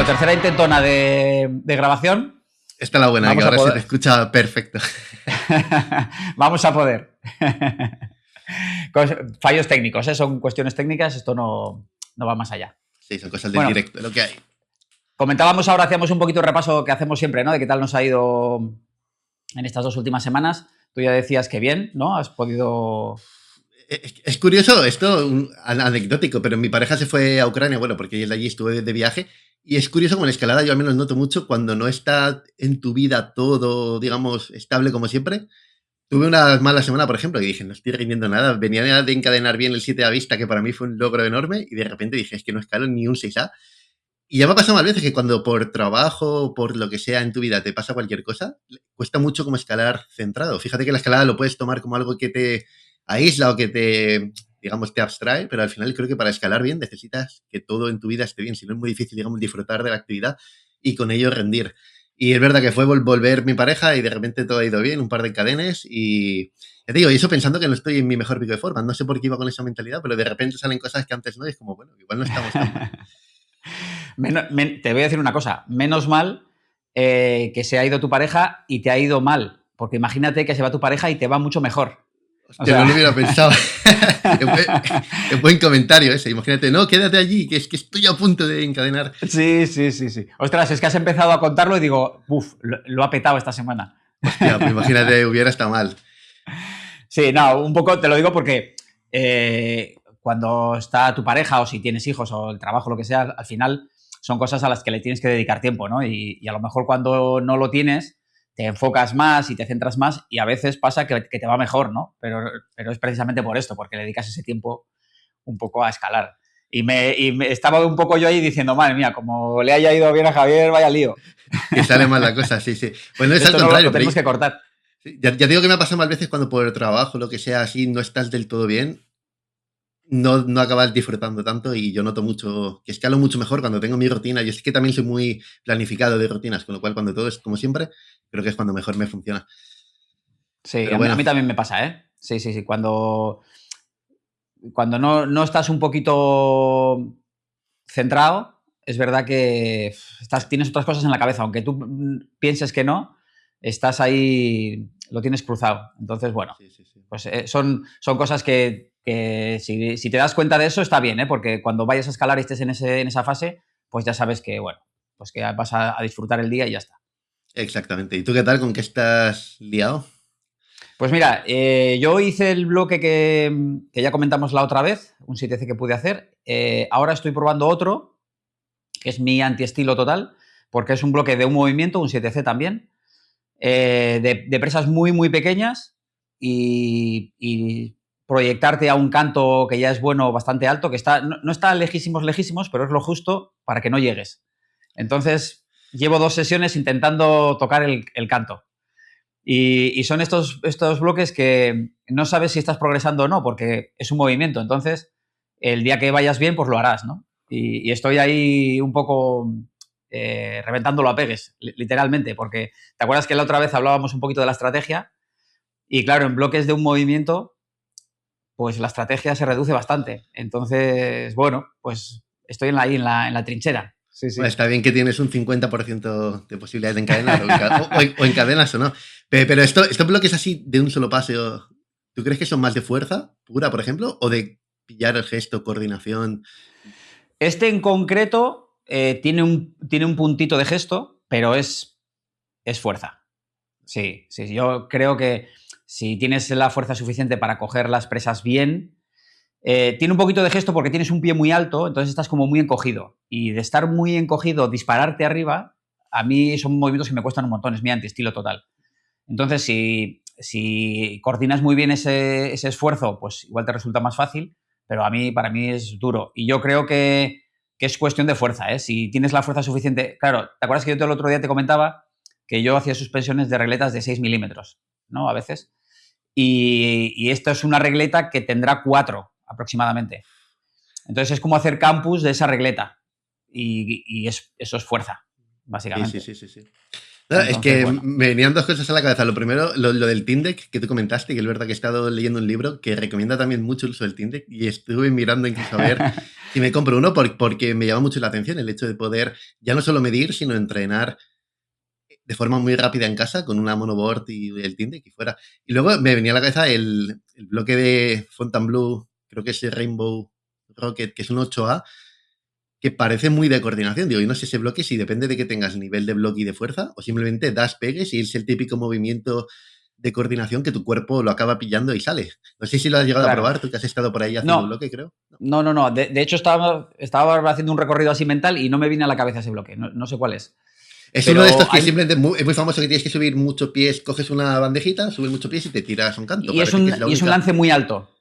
tercera intentona de grabación. Esta es la buena, que ahora se te escucha perfecto. Vamos a poder. Fallos técnicos, ¿eh? Son cuestiones técnicas, esto no va más allá. Sí, son cosas del directo, lo que hay. Comentábamos ahora, hacíamos un poquito de repaso que hacemos siempre, ¿no? De qué tal nos ha ido en estas 2 últimas semanas. Tú ya decías que bien, ¿no? Has podido... Es curioso esto, anecdótico, pero mi pareja se fue a Ucrania, bueno, porque él allí estuvo de viaje, y es curioso como en escalada yo al menos noto mucho cuando no está en tu vida todo, digamos, estable como siempre. Tuve una mala semana, por ejemplo, y dije, no estoy rindiendo nada, venía de encadenar bien el 7 a vista, que para mí fue un logro enorme, y de repente dije, es que no escalo ni un 6A. Y ya me ha pasado más veces que cuando por trabajo, por lo que sea en tu vida te pasa cualquier cosa, cuesta mucho como escalar centrado. Fíjate que la escalada lo puedes tomar como algo que te aísla o que te, digamos, te abstrae, pero al final creo que para escalar bien necesitas que todo en tu vida esté bien. Si no es muy difícil, digamos, disfrutar de la actividad y con ello rendir. Y es verdad que fue volver mi pareja y de repente todo ha ido bien, un par de encadenes y... Ya te digo, y eso pensando que no estoy en mi mejor pico de forma. No sé por qué iba con esa mentalidad, pero de repente salen cosas que antes no y es como, bueno, igual no estamos tan mal. Te voy a decir una cosa, menos mal que se ha ido tu pareja y te ha ido mal, porque imagínate que se va tu pareja y te va mucho mejor. Hostia, no lo hubiera pensado. Es buen comentario ese. Imagínate, no, quédate allí, que es que estoy a punto de encadenar. Sí. Ostras, es que has empezado a contarlo y digo, lo ha petado esta semana. Hostia, pues imagínate, hubiera estado mal. Sí, no, un poco te lo digo porque cuando está tu pareja o si tienes hijos o el trabajo, lo que sea, al final son cosas a las que le tienes que dedicar tiempo, ¿no? Y a lo mejor cuando no lo tienes te enfocas más y te centras más y a veces pasa que te va mejor, ¿no? Pero es precisamente por esto, porque le dedicas ese tiempo un poco a escalar. Y me estaba un poco yo ahí diciendo, madre mía, como le haya ido bien a Javier, vaya lío. Que sale mal la cosa, sí. Bueno, es esto al contrario. Lo tenemos que cortar. Sí, ya digo que me ha pasado más veces cuando por el trabajo, lo que sea, así, no estás del todo bien. No acabas disfrutando tanto y yo noto mucho que escalo mucho mejor cuando tengo mi rutina. Yo sé que también soy muy planificado de rutinas, con lo cual cuando todo es como siempre, creo que es cuando mejor me funciona. Sí, a mí también me pasa, ¿eh? Sí. Cuando no estás un poquito centrado, es verdad que tienes otras cosas en la cabeza, aunque tú pienses que no, estás ahí, lo tienes cruzado. Entonces, bueno, sí. Pues son cosas que si te das cuenta de eso está bien, ¿eh? Porque cuando vayas a escalar y estés en esa fase, pues ya sabes que, bueno, pues que vas a disfrutar el día y ya está. Exactamente. ¿Y tú qué tal? ¿Con qué estás liado? Pues mira, yo hice el bloque que ya comentamos la otra vez, un 7C que pude hacer. Ahora estoy probando otro, que es mi antiestilo total, porque es un bloque de un movimiento, un 7C también, de presas muy, muy pequeñas y proyectarte a un canto que ya es bueno, bastante alto, que no está lejísimos, pero es lo justo para que no llegues. Entonces, llevo 2 sesiones intentando tocar el canto. Y son estos bloques que no sabes si estás progresando o no, porque es un movimiento. Entonces, el día que vayas bien, pues lo harás, ¿no? Y estoy ahí un poco reventándolo a pegues, literalmente, porque ¿te acuerdas que la otra vez hablábamos un poquito de la estrategia? Y claro, en bloques de un movimiento, pues la estrategia se reduce bastante. Entonces, bueno, pues estoy ahí en la trinchera. Sí. Bueno, está bien que tienes un 50% de posibilidades de encadenar o encadenas o no. Pero estos bloques así de un solo paso, ¿tú crees que son más de fuerza pura, por ejemplo, o de pillar el gesto, coordinación? Este en concreto tiene un puntito de gesto, pero es fuerza. Sí. Yo creo que si tienes la fuerza suficiente para coger las presas bien, tiene un poquito de gesto porque tienes un pie muy alto, entonces estás como muy encogido. Y de estar muy encogido, dispararte arriba, a mí son movimientos que me cuestan un montón, es mi antiestilo total. Entonces, si coordinas muy bien ese esfuerzo, pues igual te resulta más fácil, pero para mí es duro. Y yo creo que es cuestión de fuerza, ¿eh? Si tienes la fuerza suficiente... Claro, ¿te acuerdas que yo el otro día te comentaba que yo hacía suspensiones de regletas de 6 milímetros, ¿no? A veces. Y esto es una regleta que tendrá 4 aproximadamente. Entonces es como hacer campus de esa regleta. Y eso es fuerza, básicamente. Sí. No, es Entonces, que bueno. me venían dos cosas a la cabeza. Lo primero, lo del Tindeck que tú comentaste, que es verdad que he estado leyendo un libro que recomienda también mucho el uso del Tindeck y estuve mirando incluso a ver si me compro uno porque me llama mucho la atención el hecho de poder ya no solo medir, sino entrenar de forma muy rápida en casa con una monoboard y el Tindeck y fuera. Y luego me venía a la cabeza el bloque de Fontainebleau, creo que es el Rainbow Rocket, que es un 8A, que parece muy de coordinación. Digo, y no sé ese bloque si depende de que tengas nivel de bloque y de fuerza o simplemente das pegues y es el típico movimiento de coordinación que tu cuerpo lo acaba pillando y sale. No sé si lo has llegado a Claro. probar, tú que has estado por ahí haciendo No, bloque, creo. No. no. De hecho, estaba haciendo un recorrido así mental y no me viene a la cabeza ese bloque. No sé cuál es. Es uno de estos Pero que simplemente es muy famoso que tienes que subir muchos pies, coges una bandejita, subes muchos pies y te tiras un canto. y es Parece que un, es la y es un única. lance muy alto.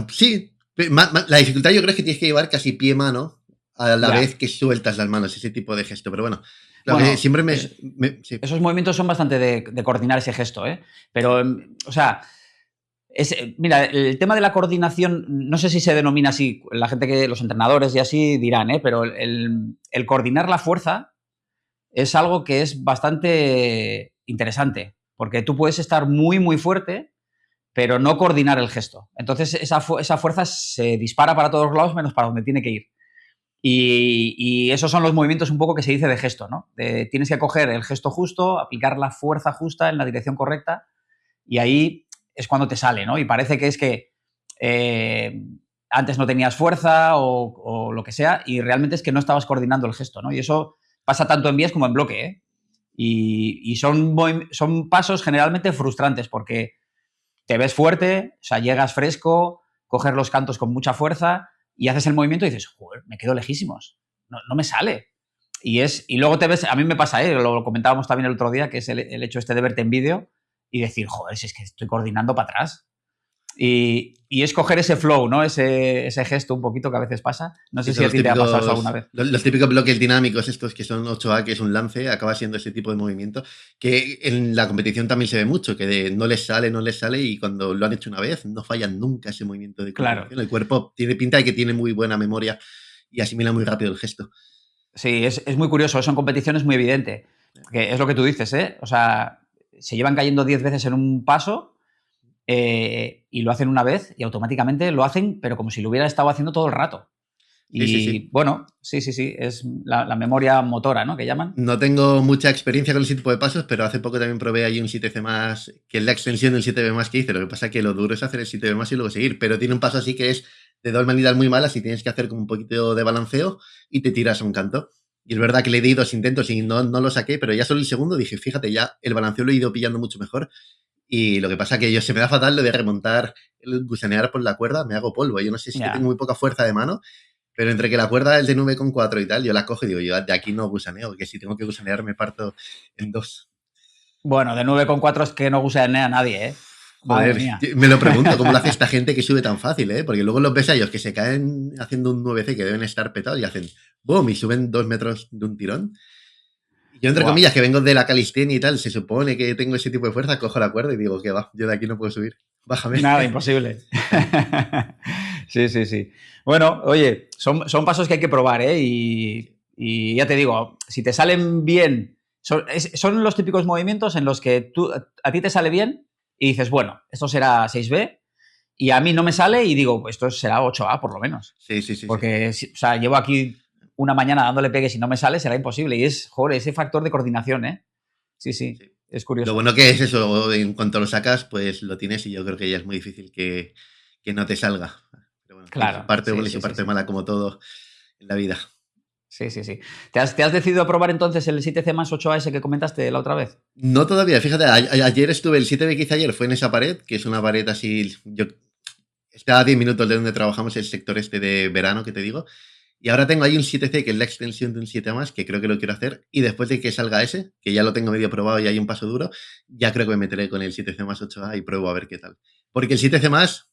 Sí, la dificultad yo creo es que tienes que llevar casi pie-mano a la vez Ya. que sueltas las manos, ese tipo de gesto. Pero bueno, lo que Bueno, siempre sí. esos movimientos son bastante de coordinar ese gesto, ¿eh? Pero, o sea, mira, el tema de la coordinación, no sé si se denomina así, la gente que, los entrenadores y así dirán, ¿eh? Pero el coordinar la fuerza es algo que es bastante interesante, porque tú puedes estar muy, muy fuerte, pero no coordinar el gesto. Entonces esa fuerza se dispara para todos lados menos para donde tiene que ir. Y esos son los movimientos un poco que se dice de gesto, ¿no? Tienes que coger el gesto justo, aplicar la fuerza justa en la dirección correcta y ahí es cuando te sale, ¿no? Y parece que es que antes no tenías fuerza o lo que sea y realmente es que no estabas coordinando el gesto, ¿no? Y eso pasa tanto en vías como en bloque, ¿eh? Y son pasos generalmente frustrantes porque te ves fuerte, o sea, llegas fresco, coges los cantos con mucha fuerza y haces el movimiento y dices, joder, me quedo lejísimos, no me sale. Y luego te ves, a mí me pasa, lo comentábamos también el otro día, que es el hecho este de verte en vídeo y decir, joder, si es que estoy coordinando para atrás. Y es coger ese flow, ¿no? Ese gesto un poquito que a veces pasa. No sé Sí, si son a ti te ha pasado eso alguna vez. los típicos bloques dinámicos, estos que son 8A, que es un lance, acaba siendo ese tipo de movimiento, que en la competición también se ve mucho, que no les sale, no les sale, y cuando lo han hecho una vez, no fallan nunca ese movimiento de Claro. coordinación. El cuerpo tiene pinta de que tiene muy buena memoria y asimila muy rápido el gesto. Sí, es muy curioso, eso en competición es muy evidente. Porque es lo que tú dices, ¿eh? O sea, se llevan cayendo 10 veces en un paso y lo hacen una vez y automáticamente lo hacen, pero como si lo hubiera estado haciendo todo el rato. Sí, sí, sí. Y bueno, sí, es la memoria motora, ¿no? Que llaman. No tengo mucha experiencia con ese tipo de pasos, pero hace poco también probé ahí un 7C más, que es la extensión del 7B más que hice. Lo que pasa es que lo duro es hacer el 7B más y luego seguir, pero tiene un paso así que es de dos manitas muy malas y tienes que hacer como un poquito de balanceo y te tiras a un canto. Y es verdad que le di dos intentos y no lo saqué, pero ya solo el segundo dije, fíjate, ya el balanceo lo he ido pillando mucho mejor. Y lo que pasa es que yo se me da fatal lo de remontar, el gusanear por la cuerda, me hago polvo. Yo no sé si es que tengo Ya. muy poca fuerza de mano, pero entre que la cuerda es de 9,4 y tal, yo la cojo y digo, yo de aquí no gusaneo, que si tengo que gusanear me parto en dos. Bueno, de 9,4 es que no gusanea a nadie, ¿eh? Madre Joder, mía. me lo pregunto, ¿cómo lo hace esta gente que sube tan fácil, eh? Porque luego los ves a ellos que se caen haciendo un 9C que deben estar petados y hacen boom y suben 2 metros de un tirón. Y yo, entre Buah. comillas, que vengo de la calistenia y tal, se supone que tengo ese tipo de fuerza, cojo la cuerda y digo, que va, yo de aquí no puedo subir. Bájame. Nada, imposible. Sí. Bueno, oye, son pasos que hay que probar, ¿eh? Y ya te digo, si te salen bien, son los típicos movimientos en los que a ti te sale bien y dices, bueno, esto será 6B y a mí no me sale y digo, pues esto será 8A por lo menos. Sí, sí, sí, sí. Porque, o sea, llevo aquí una mañana dándole pegues y no me sale, será imposible. Y es, joder, ese factor de coordinación, ¿eh? Sí, Sí. es Lo curioso. bueno que es eso, en cuanto lo sacas, pues lo tienes y yo creo que ya es muy difícil que no te salga. Pero bueno, tiene su Claro, parte sí, buena y sí, su sí, parte sí. mala como todo en la vida. Sí. ¿Te has decidido a probar entonces el 7C más 8A que comentaste la otra vez? No todavía, fíjate, ayer estuve, el 7B que hice ayer fue en esa pared, que es una pared así, yo está a 10 minutos de donde trabajamos el sector este de verano que te digo, y ahora tengo ahí un 7C que es la extensión de un 7 más, que creo que lo quiero hacer, y después de que salga ese, que ya lo tengo medio probado y hay un paso duro, ya creo que me meteré con el 7C más 8A y pruebo a ver qué tal. Porque el 7C más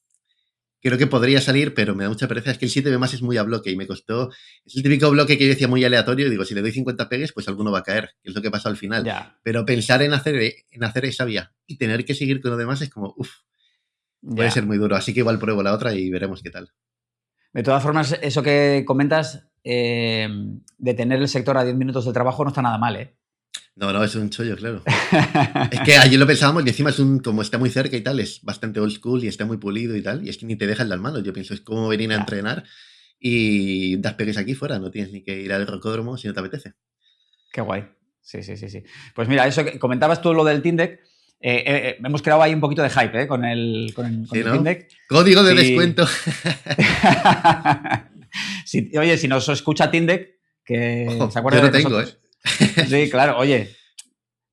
creo que podría salir, pero me da mucha pereza. Es que el 7B más es muy a bloque y me costó. Es el típico bloque que yo decía muy aleatorio. Y digo, si le doy 50 pegues, pues alguno va a caer, que es lo que pasó al final. Ya, Pero pensar en hacer esa vía y tener que seguir con lo demás es como, uff, puede ser ya. muy duro. Así que igual pruebo la otra y veremos qué tal. De todas formas, eso que comentas de tener el sector a 10 minutos del trabajo no está nada mal, ¿eh? No, no, es un chollo, claro. Es que allí lo pensábamos y encima como está muy cerca y tal, es bastante old school y está muy pulido y tal, y es que ni te dejan las manos. Yo pienso, es como venir a Ya, entrenar y das pegues aquí fuera, no tienes ni que ir al rocódromo si no te apetece. qué guay. Sí, sí, sí, sí. Pues mira, eso que comentabas tú lo del Team Deck. Hemos creado ahí un poquito de hype, con ¿Sí, el Team no? Deck. Código de Sí. descuento. Oye, si nos escucha Team Deck, que se Ojo, yo acuerde no de tengo, ¿eh? nosotros. Sí, claro, oye,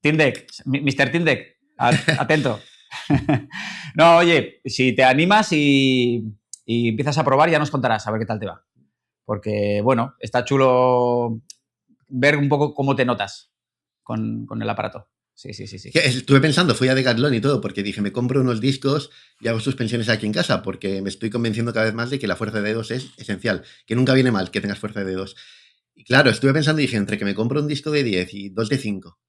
Tindek, Mr. Tindek, atento. No, oye, si te animas y empiezas a probar, ya nos contarás a ver qué tal te va. Porque, bueno, está chulo ver un poco cómo te notas con el aparato. Sí, sí, sí, sí. Que estuve pensando, fui a Decathlon y todo, porque dije, me compro unos discos y hago suspensiones aquí en casa, porque me estoy convenciendo cada vez más de que la fuerza de dedos es esencial, que nunca viene mal que tengas fuerza de dedos. Y claro, estuve pensando y dije, entre que me compro un disco de 10 y dos de 5,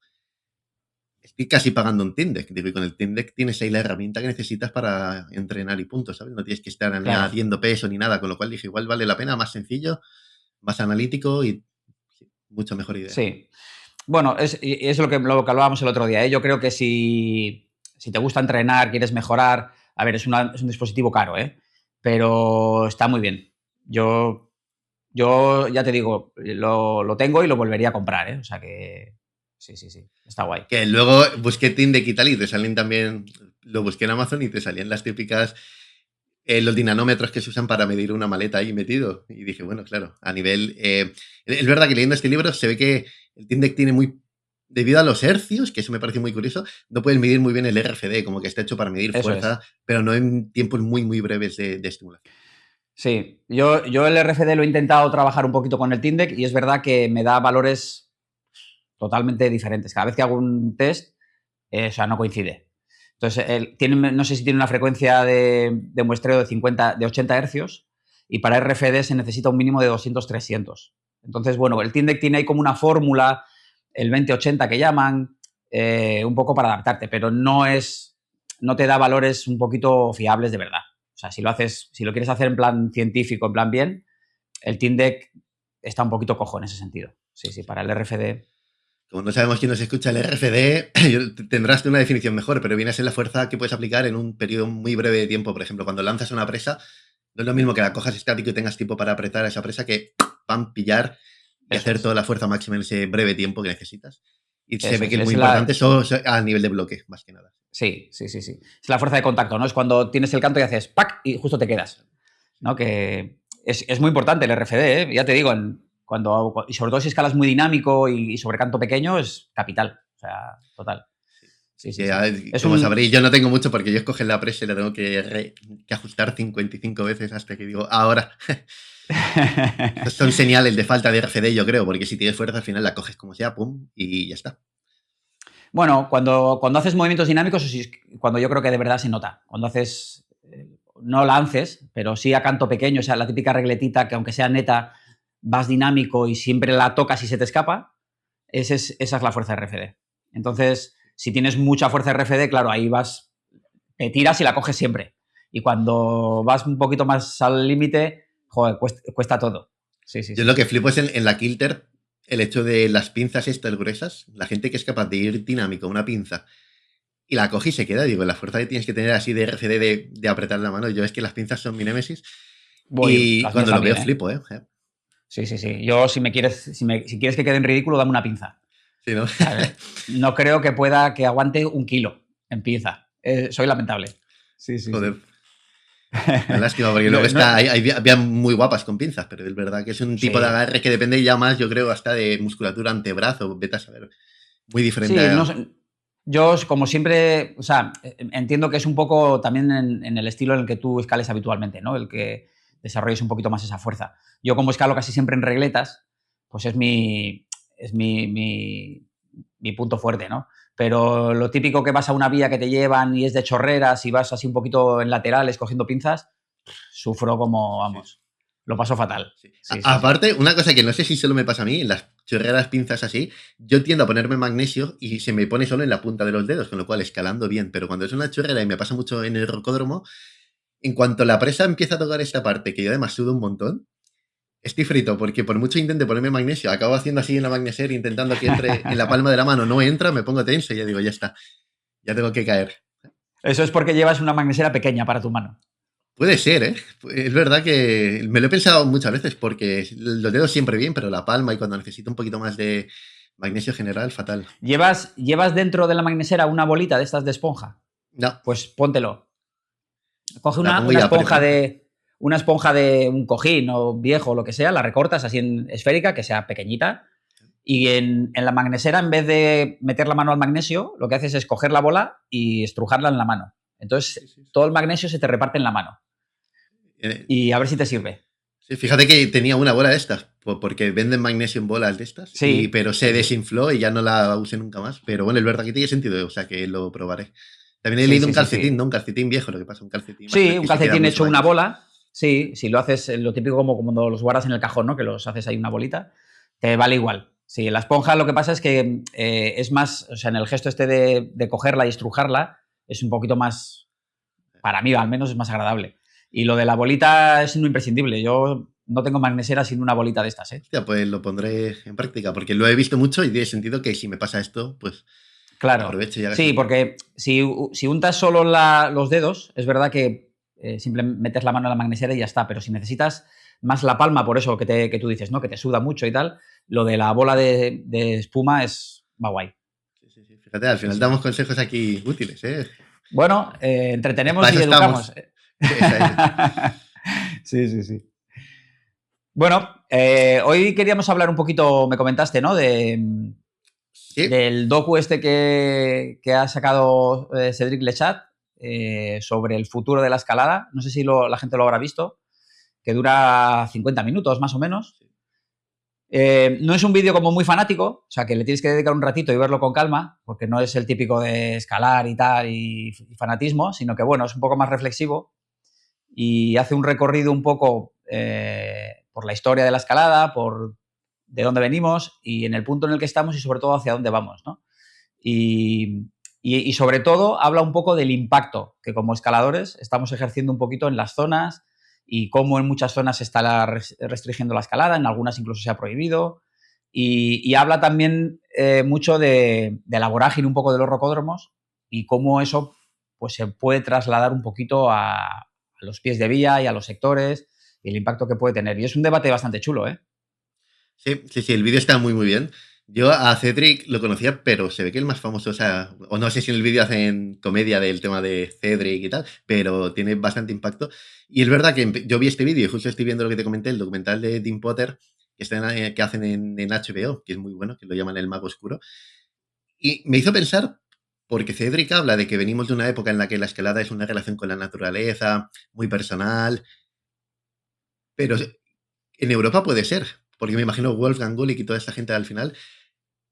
estoy casi pagando un Team Deck. Digo, y con el Team Deck tienes ahí la herramienta que necesitas para entrenar y punto, ¿sabes? No tienes que estar Claro, añadiendo peso ni nada, con lo cual dije, igual vale la pena, más sencillo, más analítico y sí, mucho mejor idea. sí. Bueno, es lo que hablábamos el otro día, ¿eh? Yo creo que si te gusta entrenar, quieres mejorar, a ver, es un dispositivo caro, ¿eh? Pero está muy bien. Yo ya te digo, lo tengo y lo volvería a comprar, ¿eh? O sea que sí, sí, sí, está guay. Que luego busqué Tinder y tal y te salen también, lo busqué en Amazon y te salían las típicas, los dinanómetros que se usan para medir una maleta ahí metido. Y dije, bueno, claro, a nivel... es verdad que leyendo este libro se ve que el Tindeck tiene muy... Debido a los hercios, que eso me parece muy curioso, no puedes medir muy bien el RFD, como que está hecho para medir Eso es. fuerza, pero no en tiempos muy, muy breves de estimulación. Sí, yo el RFD lo he intentado trabajar un poquito con el Tindec y es verdad que me da valores totalmente diferentes. Cada vez que hago un test, o sea, no coincide. Entonces, no sé si tiene una frecuencia de muestreo de 80 hercios y para RFD se necesita un mínimo de 200-300. Entonces, bueno, el Tindec tiene ahí como una fórmula, el 20-80 que llaman, un poco para adaptarte, pero no te da valores un poquito fiables de verdad. O sea, si lo quieres hacer en plan científico, en plan bien, el Tindec está un poquito cojo en ese sentido. Sí, sí, para el RFD. Como no sabemos quién nos escucha el RFD, tendrás una definición mejor, pero viene a ser la fuerza que puedes aplicar en un periodo muy breve de tiempo. Por ejemplo, cuando lanzas una presa, no es lo mismo que la cojas estático y tengas tiempo para apretar a esa presa que pam, pillar y Eso hacer toda es. la fuerza máxima en ese breve tiempo que necesitas. Y se Eso ve que es. es muy importante eso a nivel de bloque, más que nada. Sí, sí, sí, sí. Es la fuerza de contacto, ¿no? Es cuando tienes el canto y haces ¡pac! Y justo te quedas. ¿No? Que es muy importante el RFD, ¿eh? Ya te digo, y sobre todo si escalas muy dinámico y sobre canto pequeño, es capital. O sea, total. Sí, Así sí, que, sí. Es como un. sabréis, yo no tengo mucho porque yo escoger la presa y la tengo que ajustar 55 veces hasta que digo, ahora. Estos son señales de falta de RFD, yo creo, porque si tienes fuerza al final la coges como sea, pum, y ya está. Bueno, cuando haces movimientos dinámicos, cuando yo creo que de verdad se nota. Cuando haces, no lances, pero sí a canto pequeño, o sea, la típica regletita que aunque sea neta, vas dinámico y siempre la tocas y se te escapa, esa es la fuerza de RFD. Entonces, si tienes mucha fuerza de RFD, claro, ahí vas, te tiras y la coges siempre. Y cuando vas un poquito más al límite, joder, cuesta todo. Sí, sí, Yo sí, lo que sí. flipo es en la Kilter, el hecho de las pinzas estas gruesas, la gente que es capaz de ir dinámico a una pinza y la coge y se queda, digo, la fuerza que tienes que tener así de RCD de apretar la mano, yo es que las pinzas son mi némesis Voy, y las mías cuando lo veo también, ¿eh? flipo, ¿eh? Sí, sí, sí. Yo, si quieres que quede en ridículo, dame una pinza. Sí, ¿no? O sea, no creo que pueda que aguante un kilo en pinza. Soy lamentable. Sí, sí, Joder, sí. una lástima, porque No, luego no, había muy guapas con pinzas, pero es verdad que es un tipo de sí, agarre que depende ya más, yo creo, hasta de musculatura antebrazo, vete a saber. Muy diferente sí, no a... sé. Yo, como siempre, o sea, entiendo que es un poco también en el estilo en el que tú escales habitualmente, ¿no? El que desarrolles un poquito más esa fuerza. Yo, como escalo casi siempre en regletas, pues es mi punto fuerte, ¿no? Pero lo típico que vas a una vía que te llevan y es de chorreras y vas así un poquito en laterales cogiendo pinzas, sufro como, Sí, vamos, lo paso fatal. sí. Sí, sí, sí. Aparte, una cosa que no sé si solo me pasa a mí, en las chorreras pinzas así, yo tiendo a ponerme magnesio y se me pone solo en la punta de los dedos, con lo cual escalando bien, pero cuando es una chorrera y me pasa mucho en el rocódromo, en cuanto la presa empieza a tocar esta parte, que yo además sudo un montón, Estoy frito, porque por mucho intente ponerme magnesio, acabo haciendo así en la magneser, intentando que entre en la palma de la mano, no entra, me pongo tenso y ya digo, ya está, ya tengo que caer. Eso es porque llevas una magnesera pequeña para tu mano. Puede ser, ¿eh? Es verdad que me lo he pensado muchas veces, porque los dedos siempre bien, pero la palma y cuando necesito un poquito más de magnesio general, fatal. ¿Llevas dentro de la magnesera una bolita de estas de esponja? No, Pues póntelo. Coge la una, pongo y una aprieto, esponja ¿no? de una esponja de un cojín o viejo o lo que sea, la recortas así en esférica, que sea pequeñita, y en la magnesera, en vez de meter la mano al magnesio, lo que haces es coger la bola y estrujarla en la mano. Sí, Entonces, sí, sí. todo el magnesio se te reparte en la mano. Eh, Y a ver si te sirve. sí, fíjate que tenía una bola de estas, porque venden magnesio en bolas de estas, Sí, pero se sí, sí. desinfló y ya no la usé nunca más. Pero bueno, es verdad que tiene sentido, o sea que lo probaré. También he Sí, leído un sí, sí, calcetín, sí. ¿no? Un calcetín viejo, lo que pasa, un calcetín más Sí, un que se queda calcetín mucho hecho una magnesio. bola. Sí, si lo haces, lo típico como cuando los guardas en el cajón, ¿no? Que los haces ahí una bolita, te vale igual. Sí, la esponja lo que pasa es que es más, o sea, en el gesto este de cogerla y estrujarla, es un poquito más, para mí al menos es más agradable. Y lo de la bolita es un imprescindible. Yo no tengo magnesera sin una bolita de estas, ¿eh? Hostia, pues lo pondré en práctica, porque lo he visto mucho y tiene sentido que si me pasa esto, pues Claro. aprovecho y haga ese Sí, truco. porque si untas solo los dedos, es verdad que simplemente metes la mano en la magnesera y ya está, pero si necesitas más la palma, por eso que tú dices, ¿no? Que te suda mucho y tal, lo de la bola de espuma va guay. Sí, sí, sí. Fíjate, al Sí, final sí. damos consejos aquí útiles, ¿eh? Bueno, entretenemos Para eso y educamos. estamos. Esa es. Sí, sí, sí. Bueno, hoy queríamos hablar un poquito, me comentaste, ¿no? Sí, Del docu este que ha sacado Cédric Lechat sobre el futuro de la escalada. No sé si la gente lo habrá visto, que dura 50 minutos más o menos. No es un vídeo como muy fanático, o sea que le tienes que dedicar un ratito y verlo con calma, porque no es el típico de escalar y tal y fanatismo, sino que bueno, es un poco más reflexivo y hace un recorrido un poco por la historia de la escalada, por de dónde venimos y en el punto en el que estamos y sobre todo hacia dónde vamos, ¿no? Y sobre todo habla un poco del impacto que como escaladores estamos ejerciendo un poquito en las zonas y cómo en muchas zonas se está restringiendo la escalada, en algunas incluso se ha prohibido. Y habla también mucho de la vorágine un poco de los rocódromos y cómo eso pues, se puede trasladar un poquito a los pies de vía y a los sectores y el impacto que puede tener. Y es un debate bastante chulo, ¿eh? sí, sí, sí, el vídeo está muy, muy bien. Yo a Cedric lo conocía, pero se ve que el más famoso, o sea, o no sé si en el vídeo hacen comedia del tema de Cedric y tal, pero tiene bastante impacto. Y es verdad que yo vi este vídeo y justo estoy viendo lo que te comenté, el documental de Dean Potter, que hacen en HBO, que es muy bueno, que lo llaman El Mago Oscuro. Y me hizo pensar, porque Cedric habla de que venimos de una época en la que la escalada es una relación con la naturaleza, muy personal, pero en Europa puede ser, porque me imagino Wolfgang Gulik y toda esta gente al final,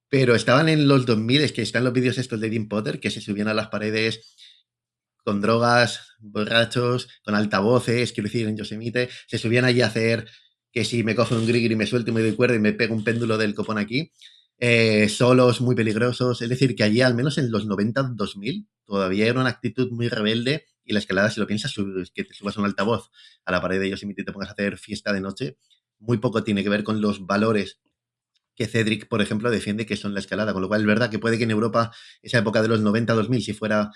pero estaban en los 2000, es que están los vídeos estos de Dean Potter, que se subían a las paredes con drogas, borrachos, con altavoces, quiero decir, en Yosemite, se subían allí a hacer que si me cojo un grigri, me suelto y me doy cuerda y me pego un péndulo del copón aquí, solos, muy peligrosos, es decir, que allí al menos en los 90, 2000, todavía era una actitud muy rebelde y la escalada, si lo piensas, que te subas un altavoz a la pared de Yosemite y te pongas a hacer fiesta de noche, muy poco tiene que ver con los valores que Cedric, por ejemplo, defiende que son la escalada, con lo cual es verdad que puede que en Europa esa época de los 90-2000, si fuera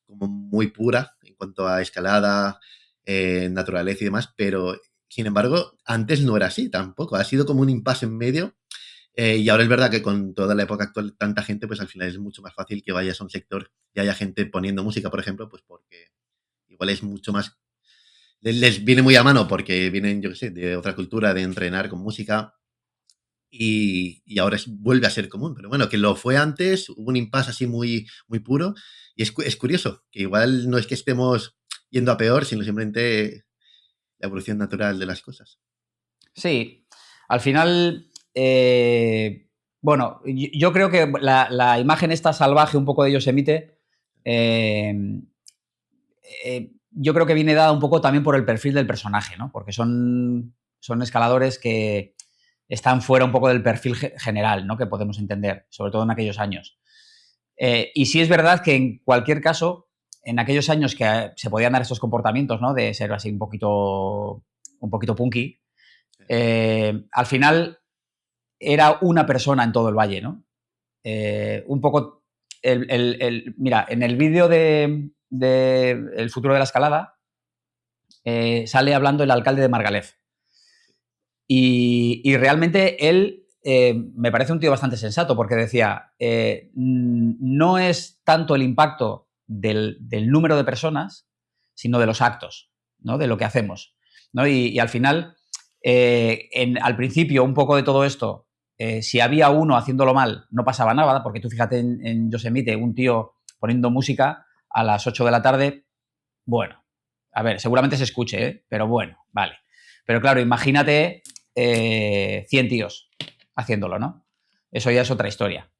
como muy pura en cuanto a escalada, naturaleza y demás, pero sin embargo, antes no era así tampoco, ha sido como un impasse en medio y ahora es verdad que con toda la época actual, tanta gente, pues al final es mucho más fácil que vayas a un sector y haya gente poniendo música, por ejemplo, pues porque igual es mucho más, les viene muy a mano porque vienen, yo qué sé, de otra cultura, de entrenar con música, y ahora vuelve a ser común. Pero bueno, que lo fue antes, hubo un impasse así muy, muy puro. Y es curioso, que igual no es que estemos yendo a peor, sino simplemente la evolución natural de las cosas. Sí, al final, bueno, yo creo que la imagen esta salvaje un poco de Yosemite, eh, yo creo que viene dada un poco también por el perfil del personaje, ¿no? Porque son escaladores que están fuera un poco del perfil general, ¿no? Que podemos entender, sobre todo en aquellos años. Y sí es verdad que en cualquier caso, en aquellos años que se podían dar estos comportamientos, ¿no? De ser así un poquito punky, al final era una persona en todo el valle, ¿no? Un poco, mira, en el vídeo de El futuro de la escalada sale hablando el alcalde de Margalef. Y realmente él me parece un tío bastante sensato porque decía, no es tanto el impacto del número de personas, sino de los actos, ¿no? De lo que hacemos, ¿no? Y al final, al principio, un poco de todo esto, si había uno haciéndolo mal, no pasaba nada, porque tú fíjate en Yosemite, un tío poniendo música a las 8 de la tarde, bueno, a ver, seguramente se escuche, ¿eh? Pero bueno, vale. Pero claro, imagínate 100 tíos haciéndolo, ¿no? Eso ya es otra historia.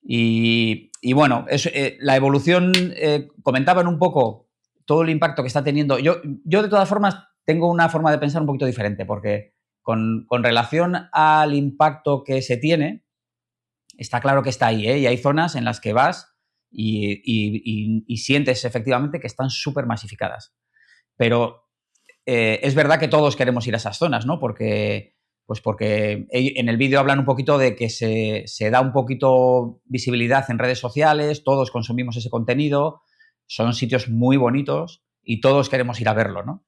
Y bueno, la evolución, comentaban un poco todo el impacto que está teniendo. Yo de todas formas tengo una forma de pensar un poquito diferente, porque con relación al impacto que se tiene, está claro que está ahí, ¿eh? Y hay zonas en las que vas y sientes efectivamente que están súper masificadas. Pero es verdad que todos queremos ir a esas zonas, ¿no? Porque en el vídeo hablan un poquito de que se da un poquito visibilidad en redes sociales, todos consumimos ese contenido, son sitios muy bonitos y todos queremos ir a verlo, ¿no?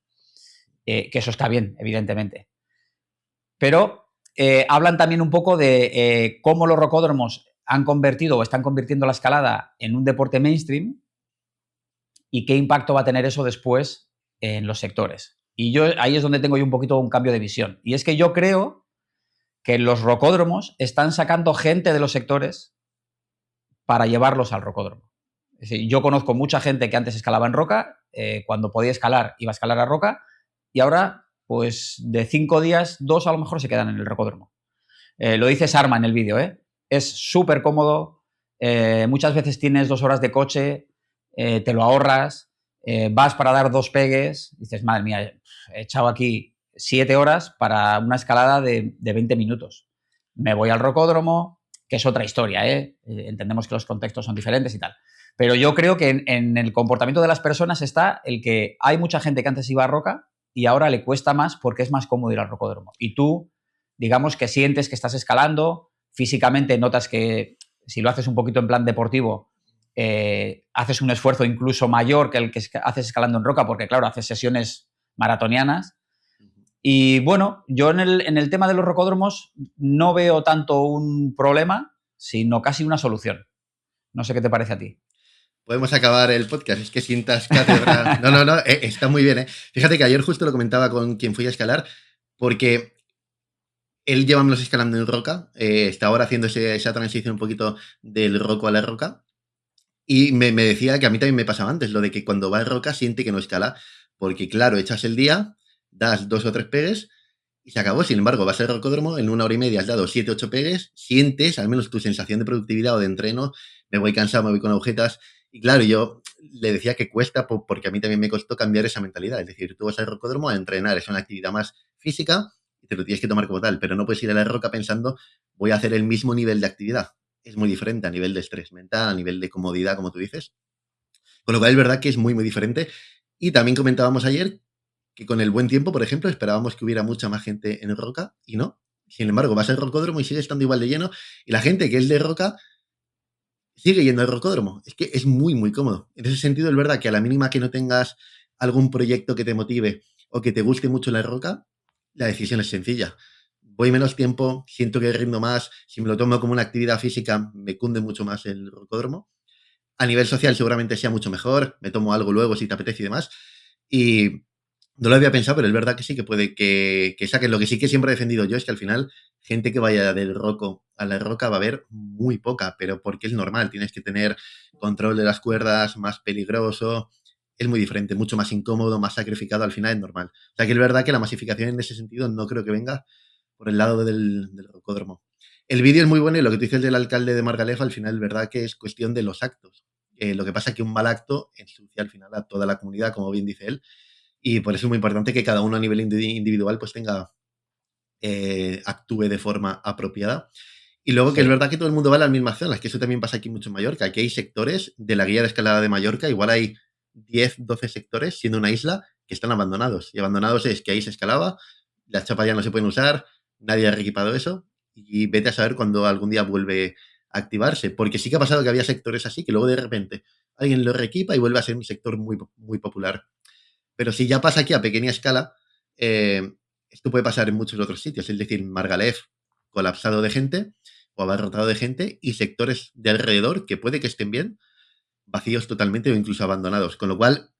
Que eso está bien, evidentemente. Pero hablan también un poco de cómo los rocódromos han convertido o están convirtiendo la escalada en un deporte mainstream y qué impacto va a tener eso después en los sectores. Y ahí es donde tengo yo un poquito un cambio de visión. Y es que yo creo que los rocódromos están sacando gente de los sectores para llevarlos al rocódromo. Es decir, yo conozco mucha gente que antes escalaba en roca, cuando podía escalar, iba a escalar a roca, y ahora, pues de 5 días, 2 a lo mejor se quedan en el rocódromo. Lo dice Sarma en el vídeo, ¿eh? Es súper cómodo, muchas veces tienes 2 horas de coche, te lo ahorras, vas para dar 2 pegues, dices, madre mía, he echado aquí 7 horas para una escalada de 20 minutos. Me voy al rocódromo, que es otra historia, ¿eh? Entendemos que los contextos son diferentes y tal. Pero yo creo que en el comportamiento de las personas está el que hay mucha gente que antes iba a roca y ahora le cuesta más porque es más cómodo ir al rocódromo. Y tú, digamos que sientes que estás escalando, físicamente notas que si lo haces un poquito en plan deportivo, haces un esfuerzo incluso mayor que el que haces escalando en roca, porque claro, haces sesiones maratonianas. Y bueno, yo en el tema de los rocódromos no veo tanto un problema, sino casi una solución. No sé qué te parece a ti. Podemos acabar el podcast, es que sientas cátedra. No, está muy bien, ¿eh? Fíjate que ayer justo lo comentaba con quien fui a escalar, porque él lleva menos escalando en roca, está ahora haciendo esa transición un poquito del roco a la roca, y me decía que a mí también me pasaba antes, lo de que cuando va en roca siente que no escala, porque claro, echas el día, das 2 o 3 pegues y se acabó. Sin embargo, vas al rocódromo, en 1 hora y media has dado 7 8 pegues, sientes al menos tu sensación de productividad o de entreno, me voy cansado, me voy con agujetas. Y claro, yo le decía que cuesta porque a mí también me costó cambiar esa mentalidad. Es decir, tú vas al rocódromo a entrenar, es una actividad más física y te lo tienes que tomar como tal, pero no puedes ir a la roca pensando voy a hacer el mismo nivel de actividad. Es muy diferente a nivel de estrés mental, a nivel de comodidad, como tú dices. Con lo cual es verdad que es muy, muy diferente. Y también comentábamos ayer que con el buen tiempo, por ejemplo, esperábamos que hubiera mucha más gente en roca y no. Sin embargo, vas al rocódromo y sigue estando igual de lleno. Y la gente que es de roca sigue yendo al rocódromo. Es que es muy, muy cómodo. En ese sentido, es verdad que a la mínima que no tengas algún proyecto que te motive o que te guste mucho la roca, la decisión es sencilla. Voy menos tiempo, siento que rindo más. Si me lo tomo como una actividad física, me cunde mucho más el rocódromo. A nivel social seguramente sea mucho mejor. Me tomo algo luego si te apetece y demás. Y no lo había pensado, pero es verdad que sí que puede que saquen. Lo que sí que siempre he defendido yo es que al final, gente que vaya del roco a la roca va a haber muy poca, pero porque es normal, tienes que tener control de las cuerdas, más peligroso, es muy diferente, mucho más incómodo, más sacrificado, al final es normal. O sea que es verdad que la masificación en ese sentido no creo que venga por el lado del rocódromo. El vídeo es muy bueno y lo que tú dices del alcalde de Margalef, al final es verdad que es cuestión de los actos. Lo que pasa es que un mal acto ensucia al final a toda la comunidad, como bien dice él, y por eso es muy importante que cada uno a nivel individual pues actúe de forma apropiada. Y luego que es Sí. verdad que todo el mundo va a las mismas zonas, que eso también pasa aquí mucho en Mallorca. Aquí hay sectores de la guía de escalada de Mallorca, igual hay 10 12 sectores, siendo una isla, que están abandonados. Y abandonados es que ahí se escalaba, las chapas ya no se pueden usar, nadie ha reequipado eso y vete a saber cuándo algún día vuelve a activarse, porque sí que ha pasado que había sectores así que luego de repente alguien lo reequipa y vuelve a ser un sector muy, muy popular. Pero si ya pasa aquí a pequeña escala, esto puede pasar en muchos otros sitios, es decir, Margalef colapsado de gente o abarrotado de gente y sectores de alrededor que puede que estén bien, vacíos totalmente o incluso abandonados. Con lo cual,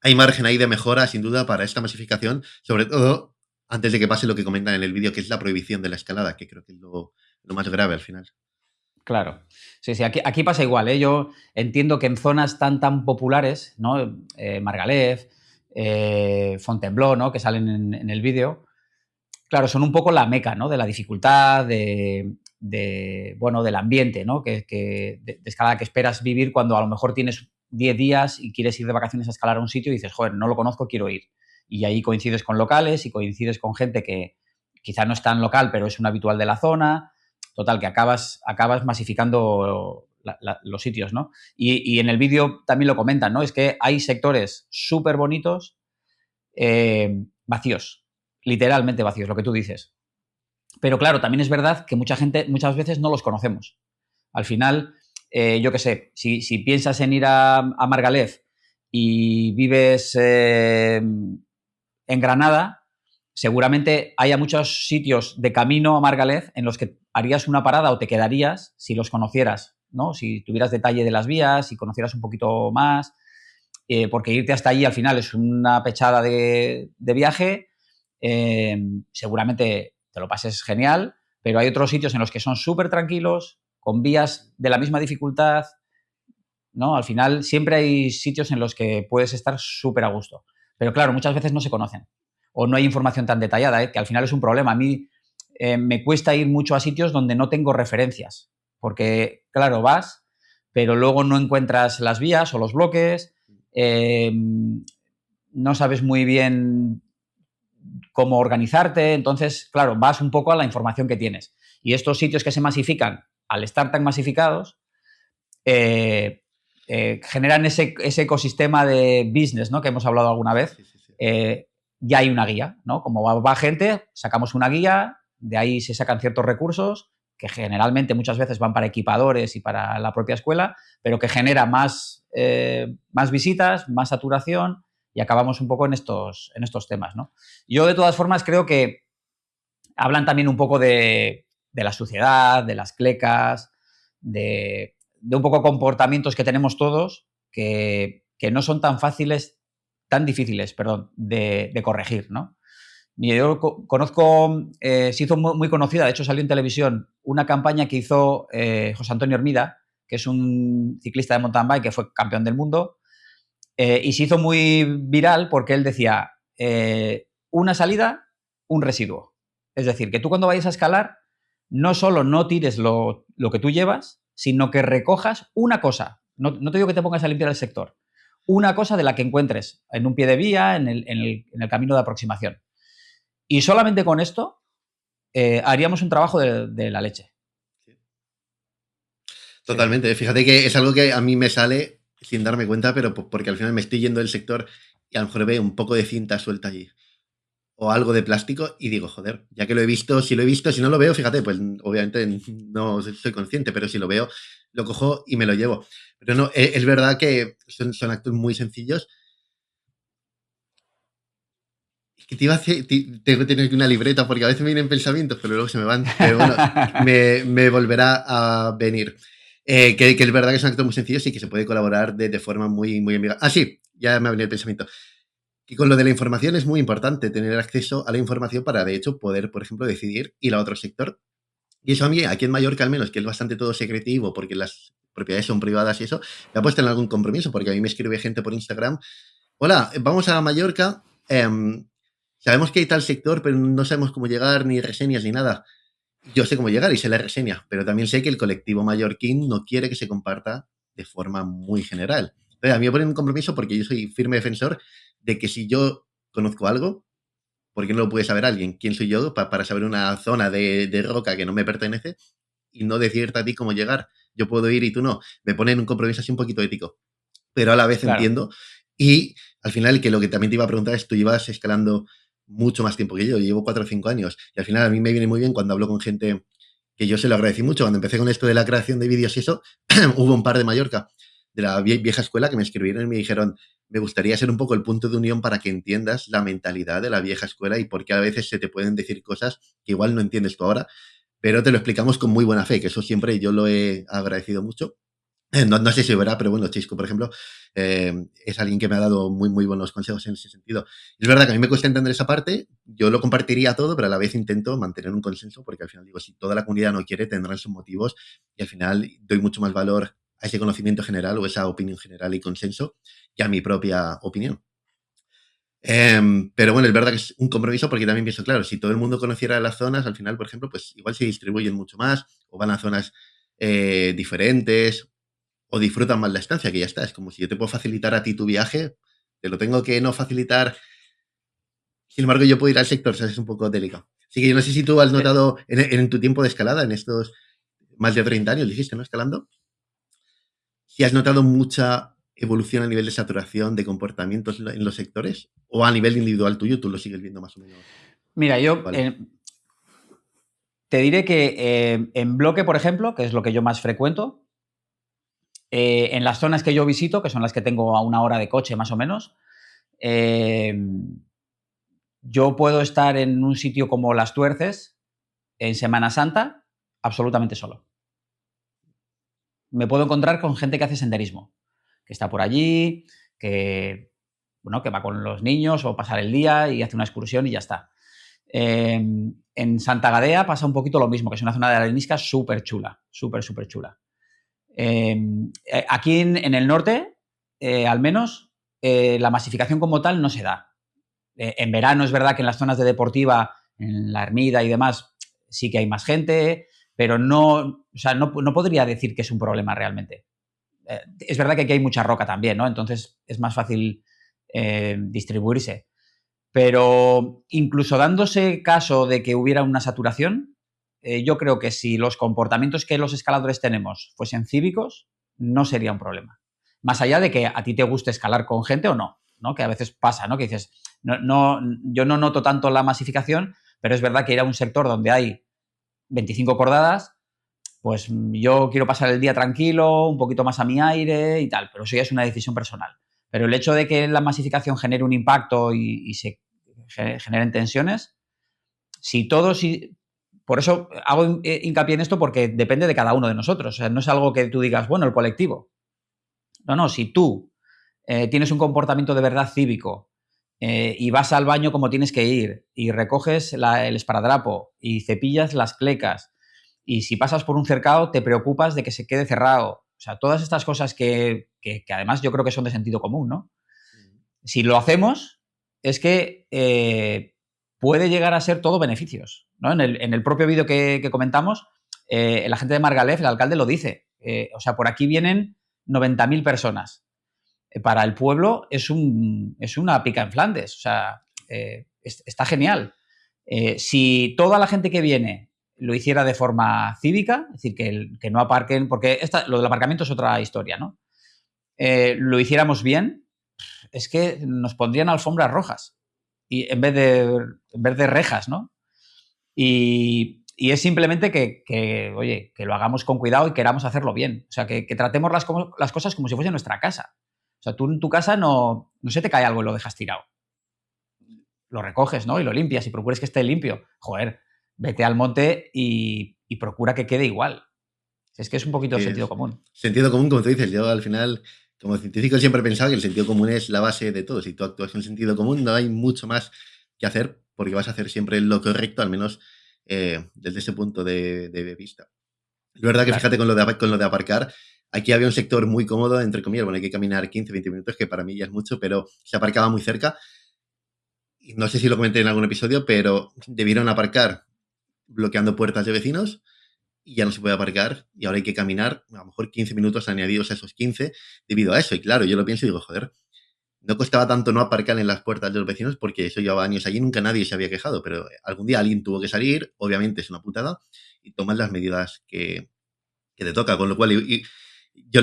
hay margen ahí de mejora, sin duda, para esta masificación, sobre todo antes de que pase lo que comentan en el vídeo, que es la prohibición de la escalada, que creo que es lo más grave al final. Claro. Sí, sí, aquí pasa igual, ¿eh? Yo entiendo que en zonas tan populares, ¿no? Margalef, Fontainebleau, ¿no? Que salen en el vídeo, claro, son un poco la meca, ¿no? De la dificultad, bueno, del ambiente, ¿no? De escalada que esperas vivir cuando a lo mejor tienes 10 días y quieres ir de vacaciones a escalar a un sitio y dices, joder, no lo conozco, quiero ir. Y ahí coincides con locales y coincides con gente que quizá no es tan local, pero es un habitual de la zona. Total, que acabas masificando los sitios, ¿no? Y en el vídeo también lo comentan, ¿no? Es que hay sectores súper bonitos vacíos, literalmente vacíos, lo que tú dices. Pero claro, también es verdad que mucha gente, muchas veces no los conocemos. Al final, yo qué sé, si piensas en ir a Margalef y vives en Granada, seguramente haya muchos sitios de camino a Margalef en los que harías una parada o te quedarías si los conocieras, ¿no? Si tuvieras detalle de las vías, si conocieras un poquito más, porque irte hasta allí al final es una pechada de viaje, seguramente te lo pases genial, pero hay otros sitios en los que son súper tranquilos, con vías de la misma dificultad, ¿no? Al final siempre hay sitios en los que puedes estar súper a gusto. Pero claro, muchas veces no se conocen o no hay información tan detallada, que al final es un problema. A mí me cuesta ir mucho a sitios donde no tengo referencias, porque claro, vas, pero luego no encuentras las vías o los bloques, no sabes muy bien cómo organizarte, entonces, claro, vas un poco a la información que tienes. Y estos sitios que se masifican, al estar tan masificados, generan ese ecosistema de business, ¿no? Que hemos hablado alguna vez. Sí, sí, sí. Ya hay una guía, ¿no? Como va gente, sacamos una guía, de ahí se sacan ciertos recursos que generalmente muchas veces van para equipadores y para la propia escuela, pero que genera más visitas, más saturación y acabamos un poco en estos temas, ¿no? Yo, de todas formas, creo que hablan también un poco de la suciedad, de las clecas, de un poco comportamientos que tenemos todos que no son tan difíciles, perdón, de corregir, ¿no? Yo conozco, se hizo muy conocida, de hecho salió en televisión, una campaña que hizo José Antonio Hermida, que es un ciclista de mountain bike que fue campeón del mundo, y se hizo muy viral porque él decía, una salida, un residuo. Es decir, que tú cuando vayas a escalar, no solo no tires lo que tú llevas, sino que recojas una cosa. No te digo que te pongas a limpiar el sector. Una cosa de la que encuentres en un pie de vía, en el camino de aproximación. Y solamente con esto haríamos un trabajo de la leche. Totalmente. Sí. Fíjate que es algo que a mí me sale sin darme cuenta, pero porque al final me estoy yendo del sector y a lo mejor veo un poco de cinta suelta allí o algo de plástico y digo, joder, ya que lo he visto, si no lo veo, fíjate, pues obviamente no soy consciente, pero si lo veo, lo cojo y me lo llevo. Pero no, es verdad que son actos muy sencillos. Es que te iba a hacer, tengo que tener una libreta porque a veces me vienen pensamientos, pero luego se me van. Pero bueno, me volverá a venir. Que es verdad que son actos muy sencillos y que se puede colaborar de forma muy, muy amiga. Ah, sí, ya me ha venido el pensamiento. Y con lo de la información es muy importante tener acceso a la información para, de hecho, poder, por ejemplo, decidir ir a otro sector. Y eso a mí, aquí en Mallorca al menos, que es bastante todo secretivo porque las propiedades son privadas y eso, me ha puesto en algún compromiso porque a mí me escribe gente por Instagram. Hola, vamos a Mallorca. Sabemos que hay tal sector, pero no sabemos cómo llegar, ni reseñas, ni nada. Yo sé cómo llegar y sé la reseña, pero también sé que el colectivo mallorquín no quiere que se comparta de forma muy general. Pero a mí me ponen un compromiso porque yo soy firme defensor de que si yo conozco algo, ¿por qué no lo puede saber alguien? ¿Quién soy yo para saber una zona de roca que no me pertenece y no decirte a ti cómo llegar? Yo puedo ir y tú no. Me ponen un compromiso así un poquito ético, pero a la vez Claro. entiendo. Y al final, que lo que también te iba a preguntar es, tú ibas escalando mucho más tiempo que yo llevo 4 o 5 años. Y al final a mí me viene muy bien cuando hablo con gente que yo se lo agradecí mucho. Cuando empecé con esto de la creación de vídeos y eso, hubo un par de Mallorca, de la vieja escuela, que me escribieron y me dijeron, me gustaría ser un poco el punto de unión para que entiendas la mentalidad de la vieja escuela y por qué a veces se te pueden decir cosas que igual no entiendes tú ahora, pero te lo explicamos con muy buena fe, que eso siempre yo lo he agradecido mucho. No, no sé si verá, pero bueno, Chisco, por ejemplo, es alguien que me ha dado muy, muy buenos consejos en ese sentido. Es verdad que a mí me cuesta entender esa parte, yo lo compartiría todo, pero a la vez intento mantener un consenso, porque al final digo, si toda la comunidad no quiere, tendrán sus motivos, y al final doy mucho más valor a ese conocimiento general o esa opinión general y consenso que a mi propia opinión. Pero bueno, es verdad que es un compromiso porque también pienso, claro, si todo el mundo conociera las zonas, al final, por ejemplo, pues igual se distribuyen mucho más o van a zonas diferentes o disfrutan más la estancia, que ya está. Es como si yo te puedo facilitar a ti tu viaje, te lo tengo que no facilitar. Sin embargo, yo puedo ir al sector, ¿sabes? Es un poco delicado. Así que yo no sé si tú has Sí. notado en tu tiempo de escalada, en estos más de 30 años, dijiste, ¿no? Escalando, si has notado mucha evolución a nivel de saturación, de comportamientos en los sectores, o a nivel individual tuyo, tú lo sigues viendo más o menos Mira, yo igual. te diré que en bloque, por ejemplo, que es lo que yo más frecuento, en las zonas que yo visito, que son las que tengo a 1 hora de coche más o menos, eh, yo puedo estar en un sitio como Las Tuerces en Semana Santa absolutamente solo. Me puedo encontrar con gente que hace senderismo, que está por allí, que, bueno, que va con los niños o pasar el día y hace una excursión y ya está. En Santa Gadea pasa un poquito lo mismo, que es una zona de arenisca súper chula, súper, súper chula. Aquí en el norte, al menos, la masificación como tal no se da. En verano es verdad que en las zonas de deportiva, en la Ermida y demás, sí que hay más gente, pero no, o sea, no podría decir que es un problema realmente. Es verdad que aquí hay mucha roca también, ¿no? Entonces es más fácil distribuirse. Pero incluso dándose caso de que hubiera una saturación, yo creo que si los comportamientos que los escaladores tenemos fuesen cívicos, no sería un problema. Más allá de que a ti te guste escalar con gente o no, ¿no? Que a veces pasa, ¿no? Que dices, yo no noto tanto la masificación, pero es verdad que ir a un sector donde hay 25 cordadas, pues yo quiero pasar el día tranquilo, un poquito más a mi aire y tal, pero eso ya es una decisión personal. Pero el hecho de que la masificación genere un impacto y se generen tensiones, si todos... Por eso hago hincapié en esto porque depende de cada uno de nosotros. O sea, no es algo que tú digas, bueno, el colectivo. No, no, si tú tienes un comportamiento de verdad cívico y vas al baño como tienes que ir y recoges el esparadrapo y cepillas las clecas y si pasas por un cercado te preocupas de que se quede cerrado. O sea, todas estas cosas que además yo creo que son de sentido común, ¿no? Si lo hacemos, es que puede llegar a ser todo beneficios, ¿no? En el propio vídeo que comentamos, la gente de Margalef, el alcalde, lo dice. O sea, por aquí vienen 90.000 personas. Para el pueblo es una pica en Flandes. O sea, está genial. Si toda la gente que viene lo hiciera de forma cívica, es decir, que no aparquen, porque lo del aparcamiento es otra historia, ¿no? Lo hiciéramos bien, es que nos pondrían alfombras rojas y en vez de rejas, ¿no? Y es simplemente oye, que lo hagamos con cuidado y queramos hacerlo bien. O sea, que tratemos las cosas como si fuese nuestra casa. O sea, tú en tu casa no se te cae algo y lo dejas tirado. Lo recoges, ¿no? Y lo limpias y procures que esté limpio. Joder, vete al monte y procura que quede igual. Es que es un poquito de Sí, sentido común. sentido común, como tú dices, yo al final, como científico, siempre he pensado que el sentido común es la base de todo. Si tú actúas con sentido común, no hay mucho más que hacer porque vas a hacer siempre lo correcto, al menos desde ese punto de vista. Es verdad que Claro. fíjate con lo de aparcar, aquí había un sector muy cómodo, entre comillas, bueno, hay que caminar 15, 20 minutos, que para mí ya es mucho, pero se aparcaba muy cerca. Y no sé si lo comenté en algún episodio, pero debieron aparcar bloqueando puertas de vecinos y ya no se puede aparcar y ahora hay que caminar a lo mejor 15 minutos añadidos a esos 15 debido a eso. Y claro, yo lo pienso y digo, joder, no costaba tanto no aparcar en las puertas de los vecinos porque eso llevaba años allí y nunca nadie se había quejado, pero algún día alguien tuvo que salir, obviamente es una putada, y tomas las medidas que te toca, con lo cual yo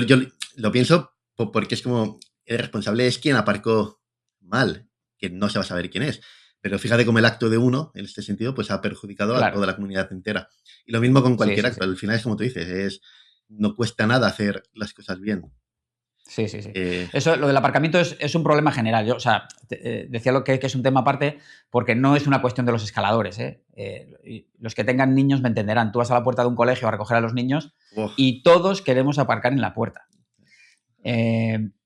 lo pienso porque es como el responsable es quien aparcó mal, que no se va a saber quién es. Pero fíjate cómo el acto de uno, en este sentido, pues ha perjudicado a Claro. toda la comunidad entera. Y lo mismo con Sí, cualquier sí, acto. sí. Al final es como tú dices, no cuesta nada hacer las cosas bien. Sí, sí, sí. Eh, Eso, lo del aparcamiento es un problema general. Yo, o sea, decía lo que es un tema aparte porque no es una cuestión de los escaladores, ¿eh? Y los que tengan niños me entenderán. Tú vas a la puerta de un colegio a recoger a los niños uf, y todos queremos aparcar en la puerta.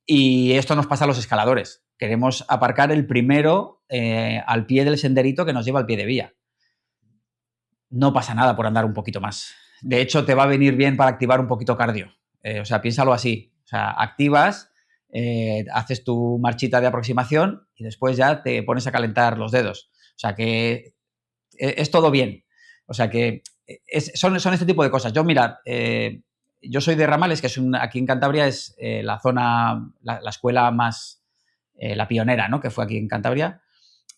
Y esto nos pasa a los escaladores. Queremos aparcar el primero al pie del senderito que nos lleva al pie de vía. No pasa nada por andar un poquito más. De hecho, te va a venir bien para activar un poquito cardio. O sea, piénsalo así. O sea, activas, haces tu marchita de aproximación y después ya te pones a calentar los dedos. O sea, que es todo bien. O sea, que son este tipo de cosas. Yo, mira, yo soy de Ramales, que es aquí en Cantabria es la zona, la escuela más, la pionera, ¿no? Que fue aquí en Cantabria.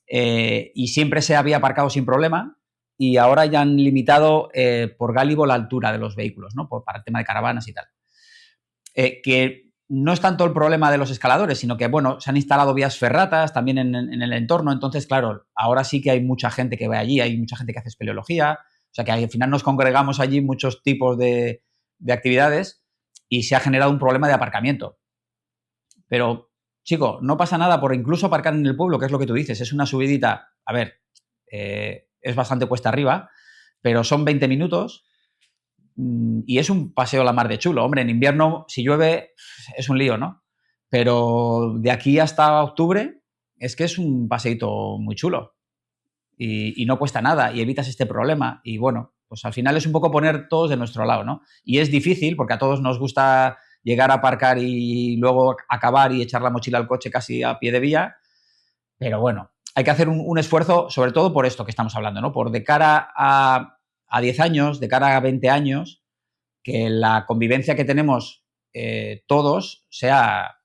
Y siempre se había aparcado sin problema y ahora ya han limitado por gálibo la altura de los vehículos, ¿no? Para el tema de caravanas y tal. Que no es tanto el problema de los escaladores, sino que, bueno, se han instalado vías ferratas también en el entorno, entonces, claro, ahora sí que hay mucha gente que va allí, hay mucha gente que hace espeleología, o sea que al final nos congregamos allí muchos tipos de actividades y se ha generado un problema de aparcamiento. Pero, chico, no pasa nada por incluso aparcar en el pueblo, que es lo que tú dices, es una subidita, a ver, es bastante cuesta arriba, pero son 20 minutos y es un paseo a la mar de chulo. Hombre, en invierno, si llueve, es un lío, ¿no? Pero de aquí hasta octubre es que es un paseíto muy chulo y no cuesta nada y evitas este problema. Y bueno, pues al final es un poco poner todos de nuestro lado, ¿no? Y es difícil porque a todos nos gusta llegar a aparcar y luego acabar y echar la mochila al coche casi a pie de vía, pero bueno, hay que hacer un esfuerzo, sobre todo por esto que estamos hablando, ¿no? Por de cara a 10 años, de cara a 20 años, que la convivencia que tenemos todos sea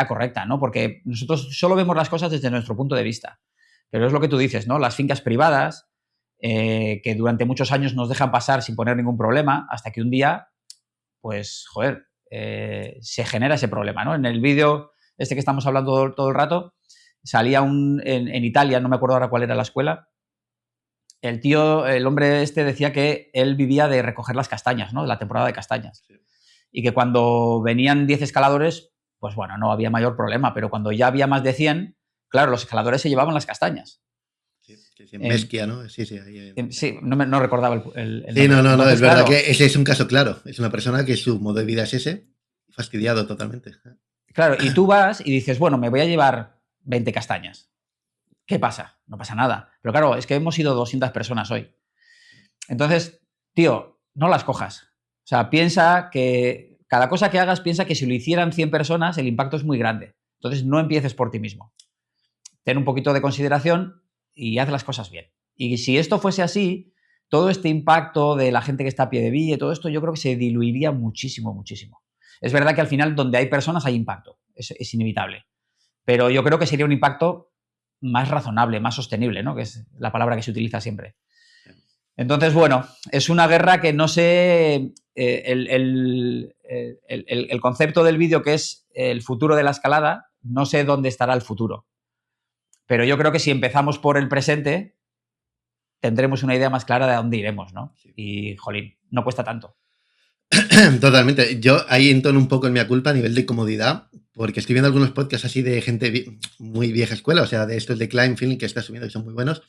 correcta, ¿no? Porque nosotros solo vemos las cosas desde nuestro punto de vista. Pero es lo que tú dices, ¿no? Las fincas privadas, que durante muchos años nos dejan pasar sin poner ningún problema, hasta que un día, pues, joder, se genera ese problema, ¿no? En el vídeo este que estamos hablando todo el rato, salía en Italia, no me acuerdo ahora cuál era la escuela, el tío, el hombre este decía que él vivía de recoger las castañas, ¿no? De la temporada de castañas. sí, Y que cuando venían 10 escaladores, pues bueno, no había mayor problema, pero cuando ya había más de 100, claro, los escaladores se llevaban las castañas. sí, sí, en Mezquia, ¿no? Sí, sí. Sí, no recordaba el Sí, no, nombre. no, no, es Entonces, verdad claro, que ese es un caso claro. Es una persona que su modo de vida es ese, fastidiado totalmente. claro, y tú vas y dices, bueno, me voy a llevar 20 castañas. ¿Qué pasa? No pasa nada. Pero claro, es que hemos ido 200 personas hoy. Entonces, tío, no las cojas. O sea, piensa que cada cosa que hagas, piensa que si lo hicieran 100 personas, el impacto es muy grande. Entonces, no empieces por ti mismo. Ten un poquito de consideración y haz las cosas bien. Y si esto fuese así, todo este impacto de la gente que está a pie de vía y todo esto, yo creo que se diluiría muchísimo, muchísimo. Es verdad que al final, donde hay personas, hay impacto. Es inevitable. Pero yo creo que sería un impacto más razonable, más sostenible, ¿no? Que es la palabra que se utiliza siempre. Entonces, bueno, es una guerra que no sé, el concepto del vídeo que es el futuro de la escalada, no sé dónde estará el futuro. Pero yo creo que si empezamos por el presente, tendremos una idea más clara de a dónde iremos, ¿no? Sí. Y, jolín, no cuesta tanto. Totalmente. Yo ahí entono un poco en mi culpa a nivel de comodidad, porque estoy viendo algunos podcasts así de gente muy vieja escuela, o sea, de estos de Climb Feeling que está subiendo, que son muy buenos,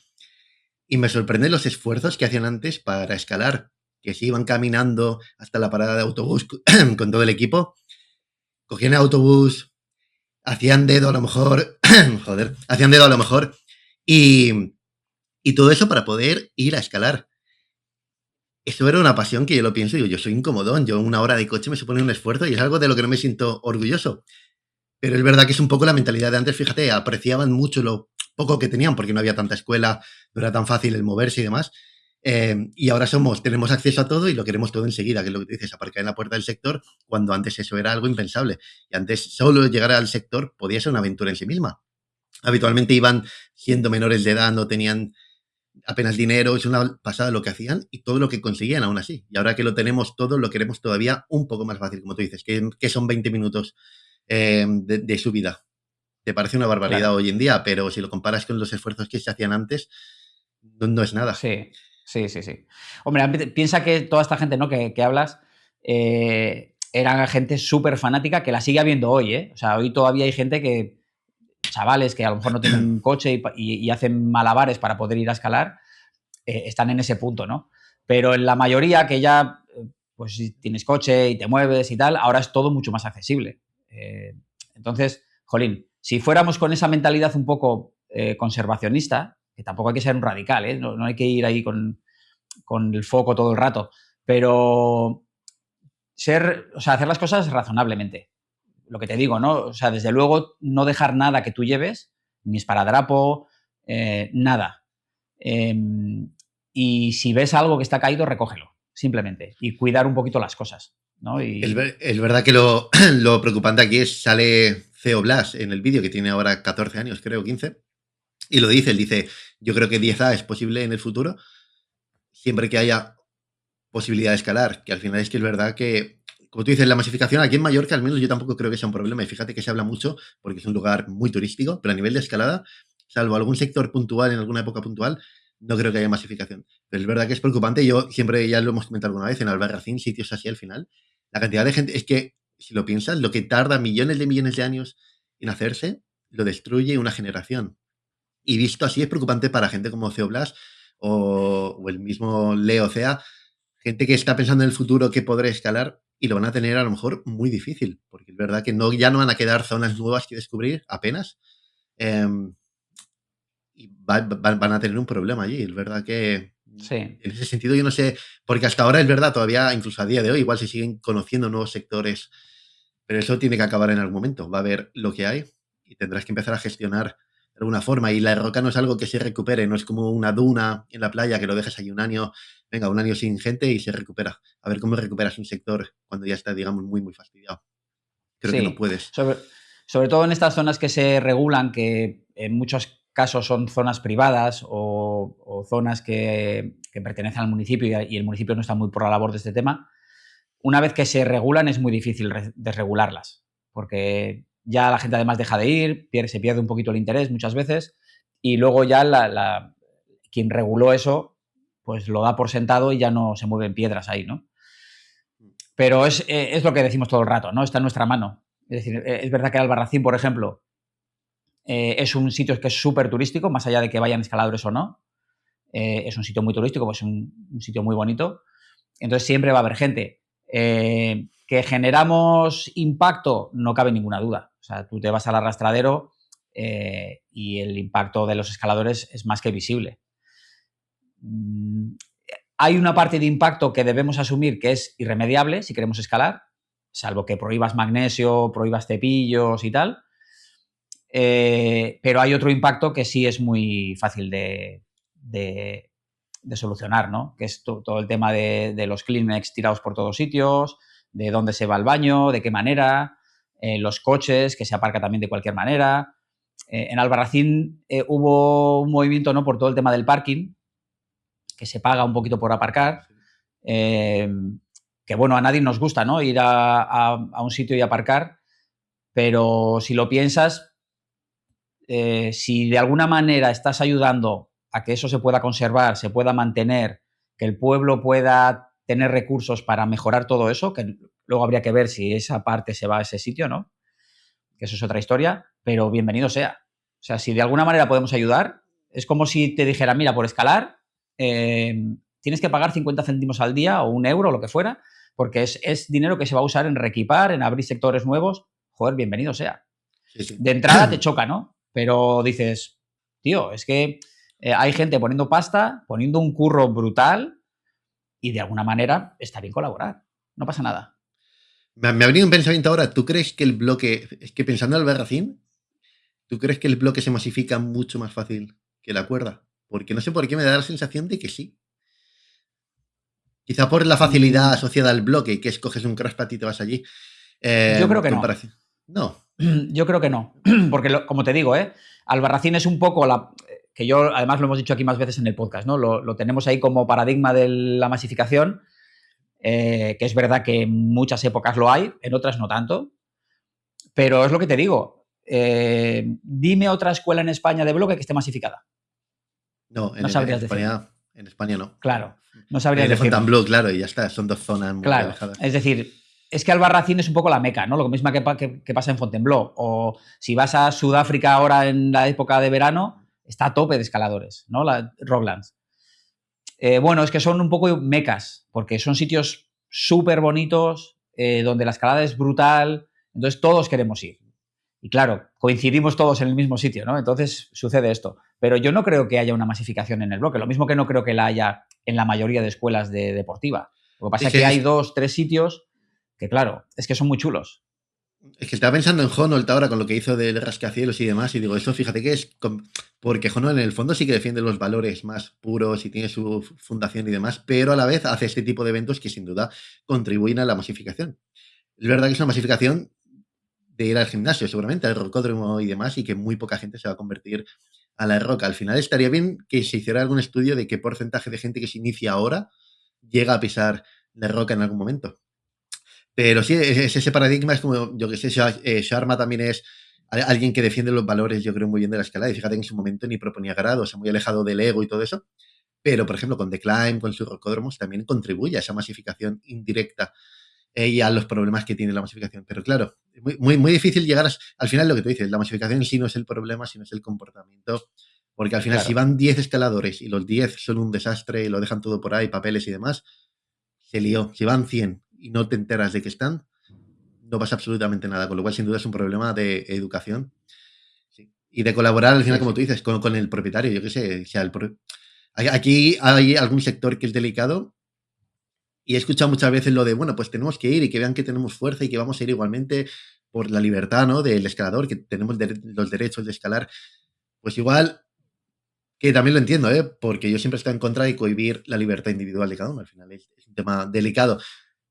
y me sorprenden los esfuerzos que hacían antes para escalar, que se iban caminando hasta la parada de autobús con todo el equipo, cogían el autobús, hacían dedo a lo mejor, joder, hacían dedo a lo mejor, y, y todo eso para poder ir a escalar. Eso era una pasión que yo lo pienso y digo, yo soy incomodón, yo una hora de coche me supone un esfuerzo y es algo de lo que no me siento orgulloso. Pero es verdad que es un poco la mentalidad de antes, fíjate, apreciaban mucho lo poco que tenían porque no había tanta escuela, no era tan fácil el moverse y demás. Y ahora tenemos acceso a todo y lo queremos todo enseguida, que es lo que tú dices, aparcar en la puerta del sector, cuando antes eso era algo impensable. Y antes solo llegar al sector podía ser una aventura en sí misma. Habitualmente iban siendo menores de edad, no tenían apenas dinero, es una pasada lo que hacían y todo lo que conseguían aún así. Y ahora que lo tenemos todo, lo queremos todavía un poco más fácil, como tú dices, que son 20 minutos de su vida. te parece una barbaridad Claro. hoy en día, pero si lo comparas con los esfuerzos que se hacían antes, no es nada. Sí, sí, sí, sí. Hombre, piensa que toda esta gente, ¿no? que hablas, era gente súper fanática que la sigue habiendo hoy, ¿eh? O sea, hoy todavía hay gente que, chavales que a lo mejor no tienen coche y hacen malabares para poder ir a escalar, están en ese punto, ¿no? Pero en la mayoría que ya, pues si tienes coche y te mueves y tal, ahora es todo mucho más accesible. Entonces, jolín, si fuéramos con esa mentalidad un poco conservacionista, que tampoco hay que ser un radical, ¿eh? No hay que ir ahí con el foco todo el rato, pero o sea, hacer las cosas razonablemente. Lo que te digo, ¿no? O sea, desde luego no dejar nada que tú lleves, ni esparadrapo, nada. Eh, y si ves algo que está caído, recógelo, simplemente. Y cuidar un poquito las cosas, ¿no? Es verdad que lo preocupante aquí es, sale CEO Blas en el vídeo, que tiene ahora 14 años, creo, 15, y lo dice, él dice, yo creo que 10A es posible en el futuro, siempre que haya posibilidad de escalar, que al final es que es verdad que, como tú dices, la masificación aquí en Mallorca, al menos yo tampoco creo que sea un problema, y fíjate que se habla mucho, porque es un lugar muy turístico, pero a nivel de escalada, salvo algún sector puntual en alguna época puntual, no creo que haya masificación. Pero es verdad que es preocupante, yo siempre, ya lo hemos comentado alguna vez, en Albarracín, sitios así al final, la cantidad de gente, es que, si lo piensas, lo que tarda millones de años en hacerse, lo destruye una generación. Y visto así es preocupante para gente como Ceoblas o el mismo Leo Cea, gente que está pensando en el futuro que podrá escalar y lo van a tener a lo mejor muy difícil, porque es verdad que ya no van a quedar zonas nuevas que descubrir apenas, eh, y van a tener un problema allí. Es verdad que Sí. en ese sentido yo no sé, porque hasta ahora es verdad, todavía incluso a día de hoy igual se siguen conociendo nuevos sectores, pero eso tiene que acabar en algún momento. Va a haber lo que hay y tendrás que empezar a gestionar de alguna forma. Y la roca no es algo que se recupere, no es como una duna en la playa que lo dejas allí un año, venga, un año sin gente y se recupera. A ver cómo recuperas un sector cuando ya está, digamos, muy, muy fastidiado. Creo que no Sí, puedes. sobre todo en estas zonas que se regulan, que en muchos casos son zonas privadas o zonas que pertenecen al municipio y el municipio no está muy por la labor de este tema, una vez que se regulan es muy difícil desregularlas, porque ya la gente además deja de ir, se pierde un poquito el interés muchas veces y luego ya quien reguló eso pues lo da por sentado y ya no se mueven piedras ahí, ¿no? Pero es lo que decimos todo el rato, ¿no? Está en nuestra mano. Es decir, es verdad que Albarracín, por ejemplo, es un sitio que es súper turístico, más allá de que vayan escaladores o no. Es un sitio muy turístico, pues un sitio muy bonito. Entonces siempre va a haber gente. Que generamos impacto, no cabe ninguna duda. O sea, tú te vas al arrastradero y el impacto de los escaladores es más que visible. Hay una parte de impacto que debemos asumir que es irremediable si queremos escalar, salvo que prohíbas magnesio, prohíbas cepillos y tal. Pero hay otro impacto que sí es muy fácil de solucionar, ¿no? Que es todo el tema de los Kleenex tirados por todos sitios, de dónde se va al baño, de qué manera, los coches, que se aparca también de cualquier manera. En Albarracín hubo un movimiento, ¿no? Por todo el tema del parking, que se paga un poquito por aparcar. Que bueno, a nadie nos gusta, ¿no? Ir a un sitio y aparcar, pero si lo piensas, si de alguna manera estás ayudando a que eso se pueda conservar, se pueda mantener, que el pueblo pueda tener recursos para mejorar todo eso, que luego habría que ver si esa parte se va a ese sitio, ¿no? Que eso es otra historia, pero bienvenido sea. O sea, si de alguna manera podemos ayudar, es como si te dijera, mira, por escalar, tienes que pagar 50 céntimos al día o 1 euro, lo que fuera, porque es dinero que se va a usar en reequipar, en abrir sectores nuevos. Joder, bienvenido sea. Sí, sí. De entrada te choca, ¿no? Pero dices, tío, es que hay gente poniendo pasta, poniendo un curro brutal y de alguna manera está bien colaborar. No pasa nada. Me ha venido un pensamiento ahora. ¿Tú crees que el bloque, es que pensando en Albarracín, ¿tú crees que el bloque se masifica mucho más fácil que la cuerda? Porque no sé por qué me da la sensación de que sí. Quizá por la facilidad Mm, asociada al bloque, que escoges un crashpad y te vas allí. yo creo que no. Comparación. No. Yo creo que no. Porque, como te digo, Albarracín es un poco que yo, además lo hemos dicho aquí más veces en el podcast, ¿no? Lo tenemos ahí como paradigma de la masificación, que es verdad que en muchas épocas lo hay, en otras no tanto. Pero es lo que te digo. dime otra escuela en España de bloque que esté masificada. No, No sabrías decir. En España no. Claro, no sabrías de decir. Fontainebleau, claro, y ya está, son dos zonas muy Claro, alejadas. es decir, es que Albarracín es un poco la meca, ¿no? Lo mismo que pasa en Fontainebleau. O si vas a Sudáfrica ahora en la época de verano, está a tope de escaladores, ¿no? La Rocklands. Bueno, es que son un poco mecas, porque son sitios súper bonitos, donde la escalada es brutal, entonces todos queremos ir. Y claro, coincidimos todos en el mismo sitio, ¿no? Entonces sucede esto. Pero yo no creo que haya una masificación en el bloque, lo mismo que no creo que la haya en la mayoría de escuelas de deportiva. Lo que pasa es que hay 2, 3 sitios que, claro, es que son muy chulos. Es que estaba pensando en Honnold ahora con lo que hizo del rascacielos y demás, y digo, eso fíjate que es. Porque Honnold en el fondo sí que defiende los valores más puros y tiene su fundación y demás, pero a la vez hace este tipo de eventos que sin duda contribuyen a la masificación. Es verdad que es una masificación de ir al gimnasio, seguramente, al rocódromo y demás, y que muy poca gente se va a convertir a la roca. Al final estaría bien que se hiciera algún estudio de qué porcentaje de gente que se inicia ahora llega a pisar la roca en algún momento. Pero sí, es ese paradigma es como, yo que sé, Sharma también es alguien que defiende los valores, yo creo, muy bien de la escalada. Y fíjate, en su momento ni proponía grados, o sea, muy alejado del ego y todo eso. Pero, por ejemplo, con The Climb, con sus rocódromos, también contribuye a esa masificación indirecta y a los problemas que tiene la masificación. Pero claro, muy difícil llegar al final lo que tú dices, la masificación en sí no es el problema, sino es el comportamiento. Porque al final, Claro. si van 10 escaladores y los 10 son un desastre y lo dejan todo por ahí, papeles y demás, se lió. Si van 100 y no te enteras de que están, no pasa absolutamente nada. Con lo cual, sin duda, es un problema de educación. Sí. Y de colaborar, al final, como tú dices, con el propietario. Yo qué sé. O sea, aquí hay algún sector que es delicado. Y he escuchado muchas veces lo de, bueno, pues tenemos que ir y que vean que tenemos fuerza y que vamos a ir igualmente por la libertad, ¿no? Del escalador, que tenemos los derechos de escalar. Pues igual, que también lo entiendo, ¿eh? Porque yo siempre estoy en contra de cohibir la libertad individual de cada uno. Al final es un tema delicado.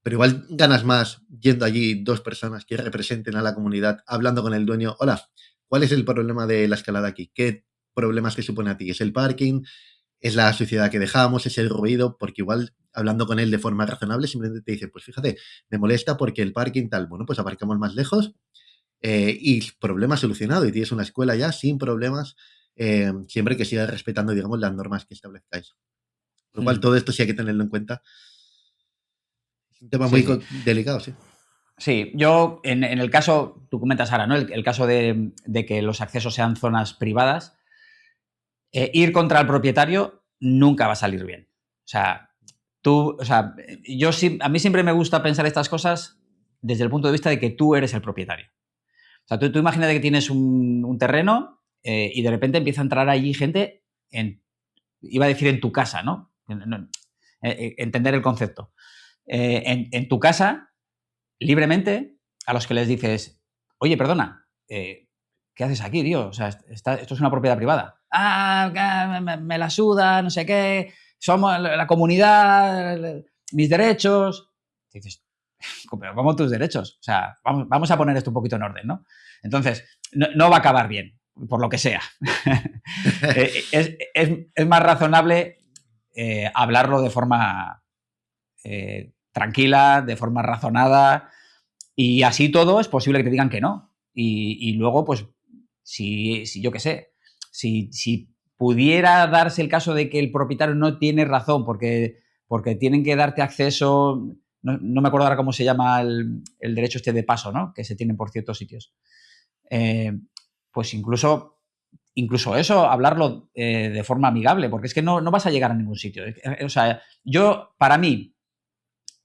Pero igual ganas más yendo allí 2 personas que representen a la comunidad, hablando con el dueño. Hola, ¿cuál es el problema de la escalada aquí? ¿Qué problemas te supone a ti? ¿Es el parking? ¿Es la suciedad que dejamos? ¿Es el ruido? Porque igual, hablando con él de forma razonable, simplemente te dice, pues fíjate, me molesta porque el parking tal. Bueno, pues aparcamos más lejos y problema solucionado. Y tienes una escuela ya sin problemas, siempre que sigas respetando, digamos, las normas que establezcáis. Por lo cual, todo esto sí hay que tenerlo en cuenta. Es un tema muy delicado, sí. Sí, yo en el caso, tú comentas ahora, ¿no? El caso de que los accesos sean zonas privadas, ir contra el propietario nunca va a salir bien. O sea, a mí siempre me gusta pensar estas cosas desde el punto de vista de que tú eres el propietario. O sea, tú imagínate que tienes un terreno y de repente empieza a entrar allí gente iba a decir en tu casa, ¿no? Entender el concepto. En tu casa, libremente, a los que les dices, oye, perdona, ¿qué haces aquí, tío? O sea, esto es una propiedad privada. Me la suda, no sé qué, somos la comunidad, mis derechos. Y dices, pero ¿cómo tus derechos? O sea, vamos a poner esto un poquito en orden, ¿no? Entonces, no va a acabar bien, por lo que sea. Es más razonable hablarlo de forma tranquila, de forma razonada, y así todo es posible que te digan que no. Y luego, pues, si yo qué sé, si pudiera darse el caso de que el propietario no tiene razón porque tienen que darte acceso, no me acuerdo ahora cómo se llama el derecho este de paso, ¿no? Que se tiene por ciertos sitios. Pues incluso eso, hablarlo de forma amigable, porque es que no vas a llegar a ningún sitio. O sea, para mí,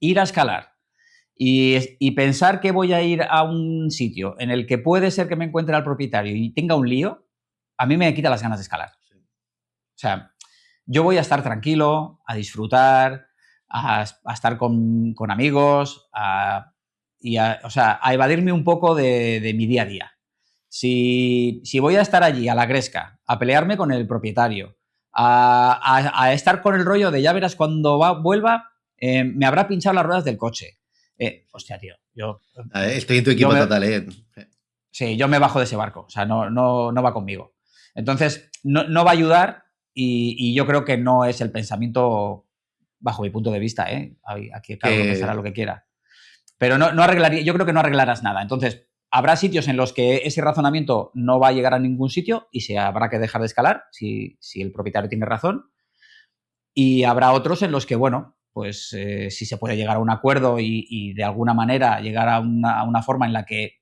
ir a escalar y pensar que voy a ir a un sitio en el que puede ser que me encuentre al propietario y tenga un lío, a mí me quita las ganas de escalar. O sea, yo voy a estar tranquilo, a disfrutar, a estar con amigos, a evadirme un poco de mi día a día. Si voy a estar allí a la gresca, a pelearme con el propietario, a estar con el rollo de ya verás cuando vuelva, me habrá pinchado las ruedas del coche. Hostia, tío, estoy en tu equipo total, ¿eh? Sí, yo me bajo de ese barco, o sea, no va conmigo. Entonces, no va a ayudar y yo creo que no es el pensamiento, bajo mi punto de vista, ¿eh? Aquí cada uno pensará lo que quiera. Pero no arreglaría, yo creo que no arreglarás nada. Entonces, habrá sitios en los que ese razonamiento no va a llegar a ningún sitio y se habrá que dejar de escalar si el propietario tiene razón. Y habrá otros en los que, bueno, pues si se puede llegar a un acuerdo y de alguna manera llegar a una forma en la que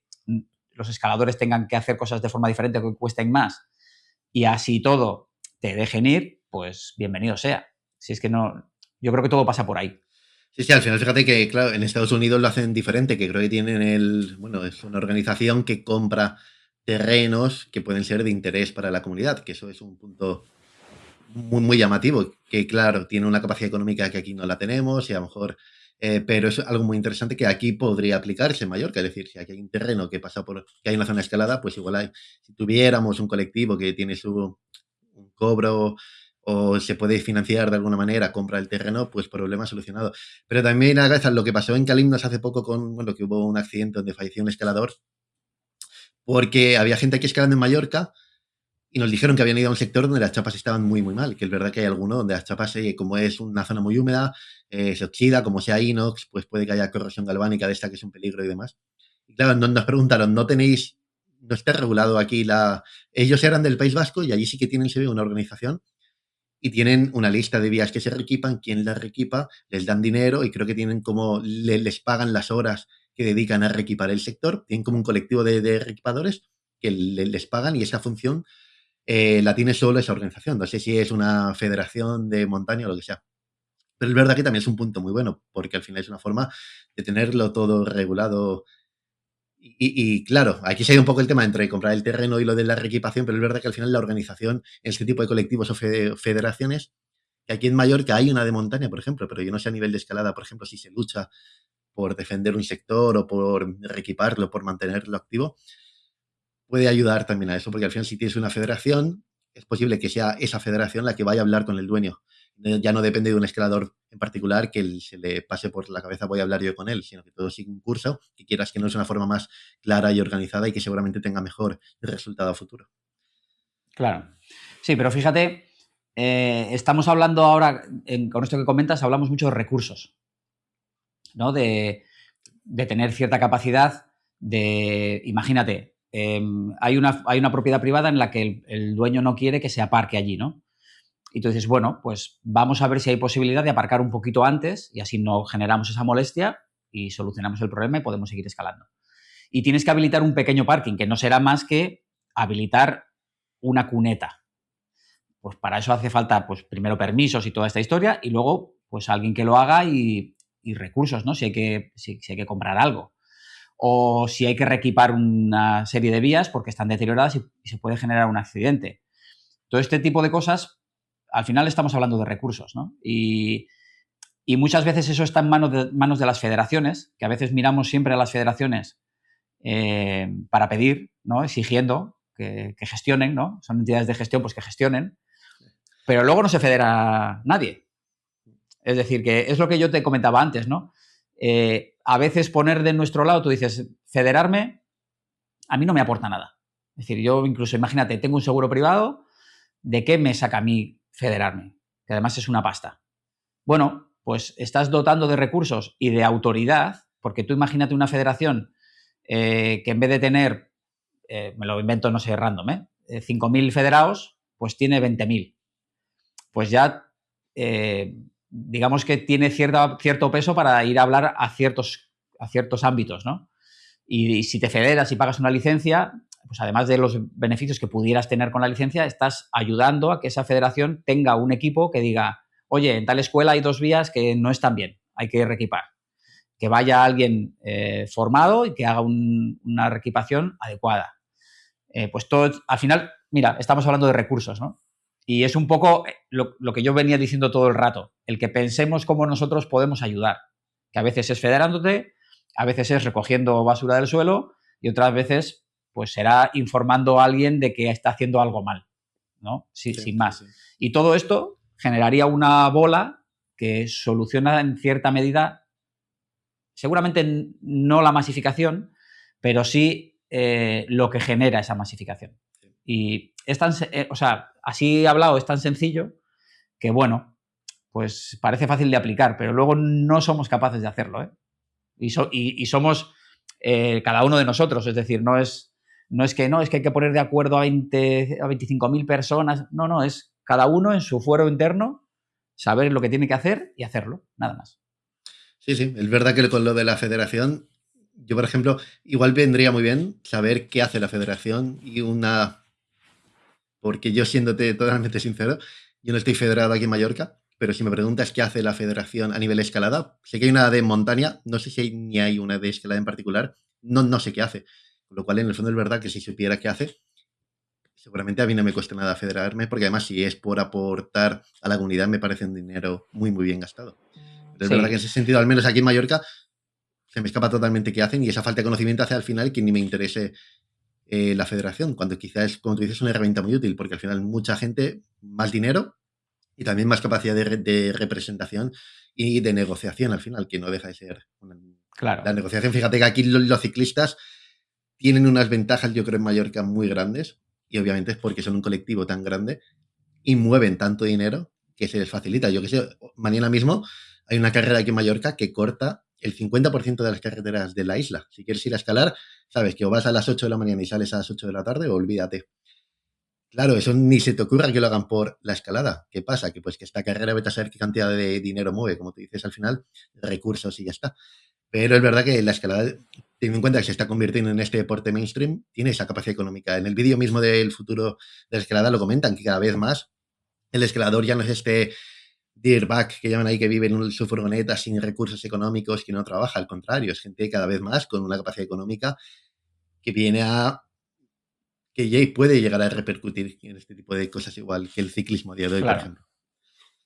los escaladores tengan que hacer cosas de forma diferente que cuesten más y así todo te dejen ir, pues bienvenido sea. Si es que no, yo creo que todo pasa por ahí. Sí, sí, al final fíjate que, claro, en Estados Unidos lo hacen diferente, que creo que tienen bueno, es una organización que compra terrenos que pueden ser de interés para la comunidad, que eso es un punto muy, muy llamativo, que claro, tiene una capacidad económica que aquí no la tenemos y a lo mejor, pero es algo muy interesante que aquí podría aplicarse en Mallorca, es decir, si aquí hay un terreno que pasa que hay una zona escalada, pues igual si tuviéramos un colectivo que tiene un cobro o se puede financiar de alguna manera, compra el terreno, pues problema solucionado. Pero también a lo que pasó en Calimnos hace poco bueno, que hubo un accidente donde falleció un escalador, porque había gente aquí escalando en Mallorca y nos dijeron que habían ido a un sector donde las chapas estaban muy, muy mal, que es verdad que hay alguno donde las chapas, como es una zona muy húmeda, se oxida, como sea inox, pues puede que haya corrosión galvánica de esta que es un peligro y demás. Y claro, nos preguntaron, no está regulado aquí Ellos eran del País Vasco y allí sí que tienen, se ve, una organización y tienen una lista de vías que se reequipan, quién las reequipa, les dan dinero y creo que tienen como, les pagan las horas que dedican a reequipar el sector, tienen como un colectivo de reequipadores que les pagan y esa función la tiene solo esa organización. No sé si es una federación de montaña o lo que sea. Pero es verdad que también es un punto muy bueno, porque al final es una forma de tenerlo todo regulado. Y claro, aquí se ha ido un poco el tema entre comprar el terreno y lo de la reequipación, pero es verdad que al final la organización, este tipo de colectivos o federaciones, que aquí en Mallorca hay una de montaña, por ejemplo, pero yo no sé a nivel de escalada, por ejemplo, si se lucha por defender un sector o por reequiparlo, por mantenerlo activo, puede ayudar también a eso, porque al final si tienes una federación, es posible que sea esa federación la que vaya a hablar con el dueño. Ya no depende de un escalador en particular que se le pase por la cabeza voy a hablar yo con él, sino que todo sigue un curso, que quieras que no es una forma más clara y organizada y que seguramente tenga mejor resultado a futuro. Claro. Sí, pero fíjate, estamos hablando ahora, con esto que comentas, hablamos mucho de recursos, ¿no? De tener cierta capacidad imagínate, hay una propiedad privada en la que el dueño no quiere que se aparque allí, ¿no? Y tú dices, bueno, pues vamos a ver si hay posibilidad de aparcar un poquito antes y así no generamos esa molestia y solucionamos el problema y podemos seguir escalando. Y tienes que habilitar un pequeño parking, que no será más que habilitar una cuneta. Pues para eso hace falta, pues primero permisos y toda esta historia y luego, pues alguien que lo haga y recursos, ¿no? Si hay que comprar algo. O si hay que reequipar una serie de vías porque están deterioradas y se puede generar un accidente. Todo este tipo de cosas, al final estamos hablando de recursos, ¿no? Y muchas veces eso está en manos de las federaciones, que a veces miramos siempre a las federaciones para pedir, ¿no? Exigiendo que gestionen, ¿no? Son entidades de gestión, pues que gestionen, pero luego no se federa nadie. Es decir, que es lo que yo te comentaba antes, ¿no? A veces poner de nuestro lado, tú dices, federarme, a mí no me aporta nada. Es decir, yo incluso, imagínate, tengo un seguro privado, ¿de qué me saca a mí federarme? Que además es una pasta. Bueno, pues estás dotando de recursos y de autoridad, porque tú imagínate una federación que en vez de tener, me lo invento, no sé, random, 5.000 federados, pues tiene 20.000. Pues ya, digamos que tiene cierto peso para ir a hablar a ciertos ámbitos, ¿no? Y si te federas y pagas una licencia, pues además de los beneficios que pudieras tener con la licencia, estás ayudando a que esa federación tenga un equipo que diga, oye, en tal escuela hay 2 vías que no están bien, hay que reequipar. Que vaya alguien formado y que haga una reequipación adecuada. Pues todo, al final, mira, estamos hablando de recursos, ¿no? Y es un poco lo que yo venía diciendo todo el rato, el que pensemos cómo nosotros podemos ayudar, que a veces es federándote, a veces es recogiendo basura del suelo y otras veces pues será informando a alguien de que está haciendo algo mal, ¿no? Sí, sin más. Sí. Y todo esto generaría una bola que soluciona en cierta medida, seguramente no la masificación, pero sí lo que genera esa masificación. Y es tan, o sea, así hablado, es tan sencillo que, bueno, pues parece fácil de aplicar, pero luego no somos capaces de hacerlo, ¿eh? Y somos, cada uno de nosotros. Es decir, es que hay que poner de acuerdo a 25.000 personas. No, es cada uno en su fuero interno, saber lo que tiene que hacer y hacerlo, nada más. Sí, es verdad que con lo de la federación, yo, por ejemplo, igual vendría muy bien saber qué hace la federación porque yo, siéndote totalmente sincero, yo no estoy federado aquí en Mallorca, pero si me preguntas qué hace la federación a nivel escalada, sé que hay una de montaña, no sé si ni hay una de escalada en particular, no sé qué hace. Con lo cual, en el fondo, es verdad que si supiera qué hace, seguramente a mí no me cuesta nada federarme, porque además, si es por aportar a la comunidad, me parece un dinero muy, muy bien gastado. Pero es verdad que en ese sentido, al menos aquí en Mallorca, se me escapa totalmente qué hacen y esa falta de conocimiento hace al final que ni me interese la federación, cuando quizás, como tú dices, es una herramienta muy útil, porque al final mucha gente, más dinero y también más capacidad de representación y de negociación al final, que no deja de ser Claro. La negociación. Fíjate que aquí los ciclistas tienen unas ventajas, yo creo, en Mallorca muy grandes, y obviamente es porque son un colectivo tan grande y mueven tanto dinero que se les facilita. Yo que sé, mañana mismo hay una carrera aquí en Mallorca que corta el 50% de las carreteras de la isla. Si quieres ir a escalar, sabes que o vas a las 8 de la mañana y sales a las 8 de la tarde, o olvídate. Claro, eso ni se te ocurra que lo hagan por la escalada. ¿Qué pasa? Que pues que esta carrera, vete a saber qué cantidad de dinero mueve, como tú dices al final, recursos y ya está. Pero es verdad que la escalada, teniendo en cuenta que se está convirtiendo en este deporte mainstream, tiene esa capacidad económica. En el vídeo mismo del futuro de la escalada lo comentan, que cada vez más el escalador ya no es este dirtbag que llaman ahí, que vive en su furgoneta sin recursos económicos, que no trabaja. Al contrario, es gente cada vez más con una capacidad económica que viene a que ya puede llegar a repercutir en este tipo de cosas, igual que el ciclismo a día de hoy, Claro. por ejemplo.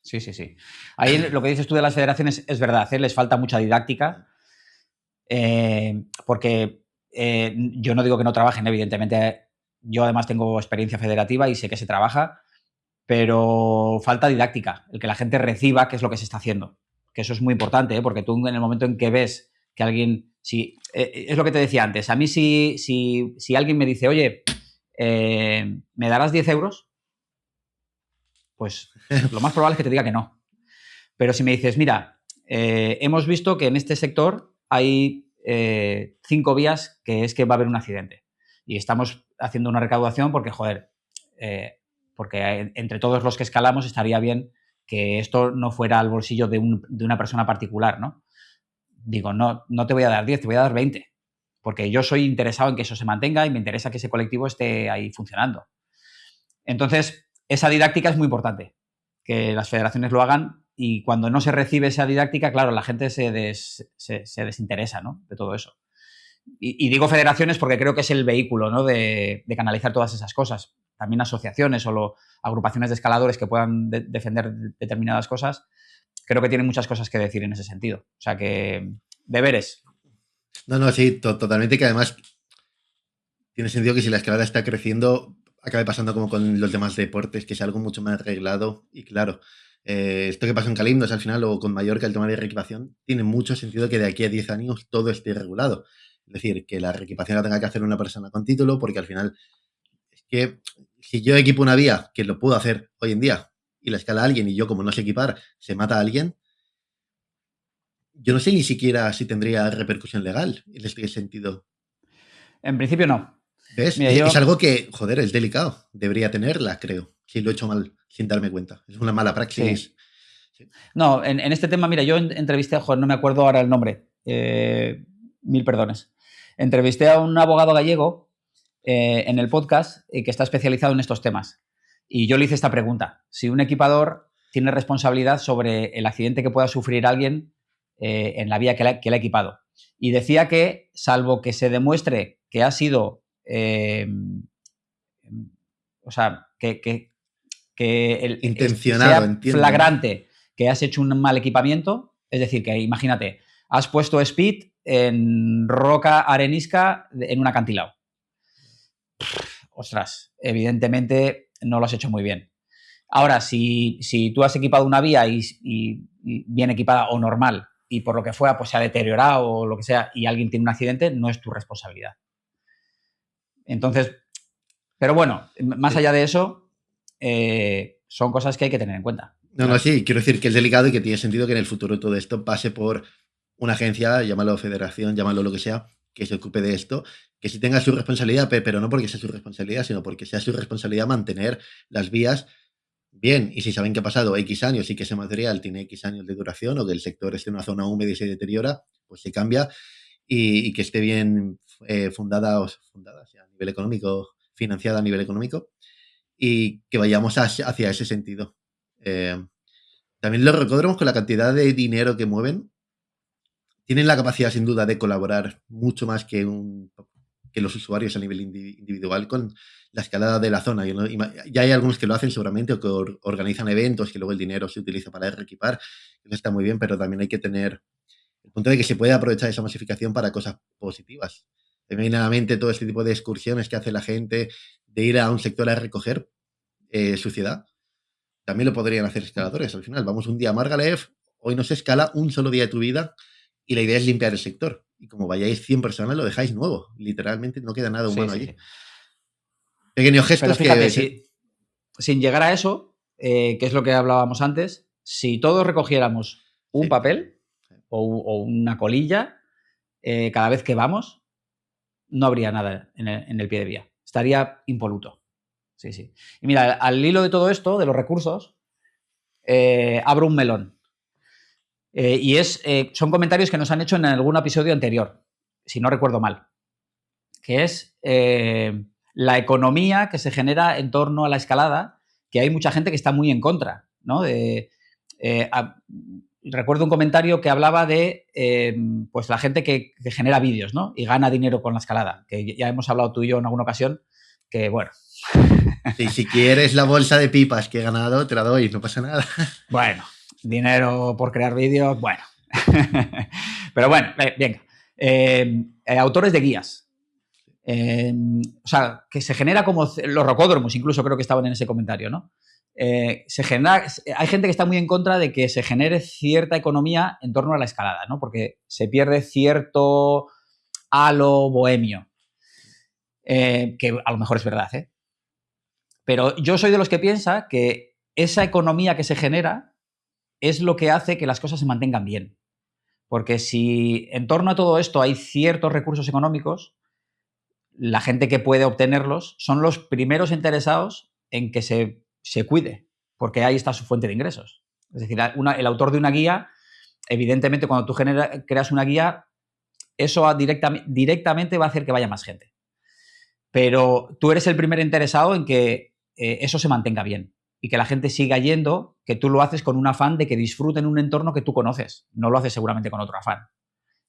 Sí. Ahí lo que dices tú de las federaciones es verdad, les falta mucha didáctica, porque yo no digo que no trabajen, evidentemente. Yo además tengo experiencia federativa y sé que se trabaja, pero falta didáctica, el que la gente reciba qué es lo que se está haciendo, que eso es muy importante, porque tú en el momento en que ves que alguien, es lo que te decía antes, a mí si alguien me dice, oye, ¿me darás 10 euros? Pues lo más probable es que te diga que no. Pero si me dices, mira, hemos visto que en este sector hay 5 vías que es que va a haber un accidente. Y estamos haciendo una recaudación porque, joder, porque entre todos los que escalamos estaría bien que esto no fuera al bolsillo de una persona particular, ¿no? Digo, no te voy a dar 10, te voy a dar 20. Porque yo soy interesado en que eso se mantenga y me interesa que ese colectivo esté ahí funcionando. Entonces, esa didáctica es muy importante, que las federaciones lo hagan, y cuando no se recibe esa didáctica, claro, la gente se desinteresa, ¿no?, de todo eso. Y digo federaciones porque creo que es el vehículo, ¿no?, de canalizar todas esas cosas. También asociaciones o agrupaciones de escaladores que puedan defender determinadas cosas, creo que tienen muchas cosas que decir en ese sentido. O sea que, deberes. No, sí, totalmente, que además tiene sentido que si la escalada está creciendo, acabe pasando como con los demás deportes, que sea algo mucho más arreglado. Y claro, esto que pasa en Calimnos al final, o con Mallorca, el tema de reequipación, tiene mucho sentido que de aquí a 10 años todo esté regulado. Es decir, que la reequipación la tenga que hacer una persona con título, porque al final es que si yo equipo una vía, que lo puedo hacer hoy en día, y la escala a alguien, y yo, como no sé equipar, se mata a alguien, yo no sé ni siquiera si tendría repercusión legal en este sentido. En principio no. ¿Ves? Mira, Es yo... algo que, joder, es delicado. Debería tenerla, creo. Si lo he hecho mal, sin darme cuenta. Es una mala praxis. Sí. No, en este tema, mira, yo entrevisté, joder, no me acuerdo ahora el nombre, mil perdones. Entrevisté a un abogado gallego en el podcast que está especializado en estos temas. Y yo le hice esta pregunta: si un equipador tiene responsabilidad sobre el accidente que pueda sufrir alguien en la vía que le ha equipado. Y decía que, salvo que se demuestre que ha sido, o sea, que Intencionado, sea entiendo, ¿no? flagrante que has hecho un mal equipamiento, es decir, que imagínate, has puesto speed en roca arenisca en un acantilado. Ostras, evidentemente no lo has hecho muy bien. Ahora, si tú has equipado una vía y bien equipada o normal, y por lo que fuera pues se ha deteriorado o lo que sea, y alguien tiene un accidente, no es tu responsabilidad. Entonces, pero bueno, más allá de eso, son cosas que hay que tener en cuenta. No, sí, quiero decir que es delicado y que tiene sentido que en el futuro todo esto pase por una agencia, llámalo federación, llámalo lo que sea, que se ocupe de esto, que sí tenga su responsabilidad, pero no porque sea su responsabilidad, sino porque sea su responsabilidad mantener las vías bien. Y si saben que ha pasado X años y que ese material tiene X años de duración o que el sector esté en una zona húmeda y se deteriora, pues se cambia y que esté bien fundada a nivel económico, financiada a nivel económico y que vayamos hacia ese sentido. También los rocódromos, con la cantidad de dinero que mueven, tienen la capacidad sin duda de colaborar mucho más que los usuarios a nivel individual con la escalada de la zona. Ya hay algunos que lo hacen seguramente o que organizan eventos que luego el dinero se utiliza para reequipar. Eso está muy bien, pero también hay que tener el punto de que se puede aprovechar esa masificación para cosas positivas. Me viene a la mente todo este tipo de excursiones que hace la gente de ir a un sector a recoger suciedad. También lo podrían hacer escaladores. Al final, vamos un día a Margalef, hoy no se escala un solo día de tu vida y la idea es limpiar el sector. Y como vayáis 100 personas, lo dejáis nuevo. Literalmente no queda nada Sí, humano sí, allí. sí. Pequeños Pero gestos fíjate, que... sin llegar a eso, que es lo que hablábamos antes, si todos recogiéramos un Sí, papel o una colilla cada vez que vamos, no habría nada en el pie de vía. Estaría impoluto. Sí, sí. Y mira, al hilo de todo esto, de los recursos, abro un melón. Son comentarios que nos han hecho en algún episodio anterior, si no recuerdo mal, que es la economía que se genera en torno a la escalada, que hay mucha gente que está muy en contra, ¿no? Recuerdo un comentario que hablaba de pues la gente que genera vídeos, ¿no? Y gana dinero con la escalada, que ya hemos hablado tú y yo en alguna ocasión, que bueno. Sí, si quieres la bolsa de pipas que he ganado, te la doy, no pasa nada. Bueno, dinero por crear vídeos, bueno. Pero bueno, venga. Autores de guías. O sea, que se genera como los rocódromos, incluso creo que estaban en ese comentario, ¿no? Hay gente que está muy en contra de que se genere cierta economía en torno a la escalada, ¿no? Porque se pierde cierto halo bohemio, que a lo mejor es verdad, ¿eh? Pero yo soy de los que piensa que esa economía que se genera es lo que hace que las cosas se mantengan bien. Porque si en torno a todo esto hay ciertos recursos económicos, la gente que puede obtenerlos son los primeros interesados en que se cuide, porque ahí está su fuente de ingresos. Es decir, el autor de una guía, evidentemente, cuando tú creas una guía, eso directamente va a hacer que vaya más gente. Pero tú eres el primer interesado en que eso se mantenga bien y que la gente siga yendo, que tú lo haces con un afán de que disfruten un entorno que tú conoces. No lo haces seguramente con otro afán.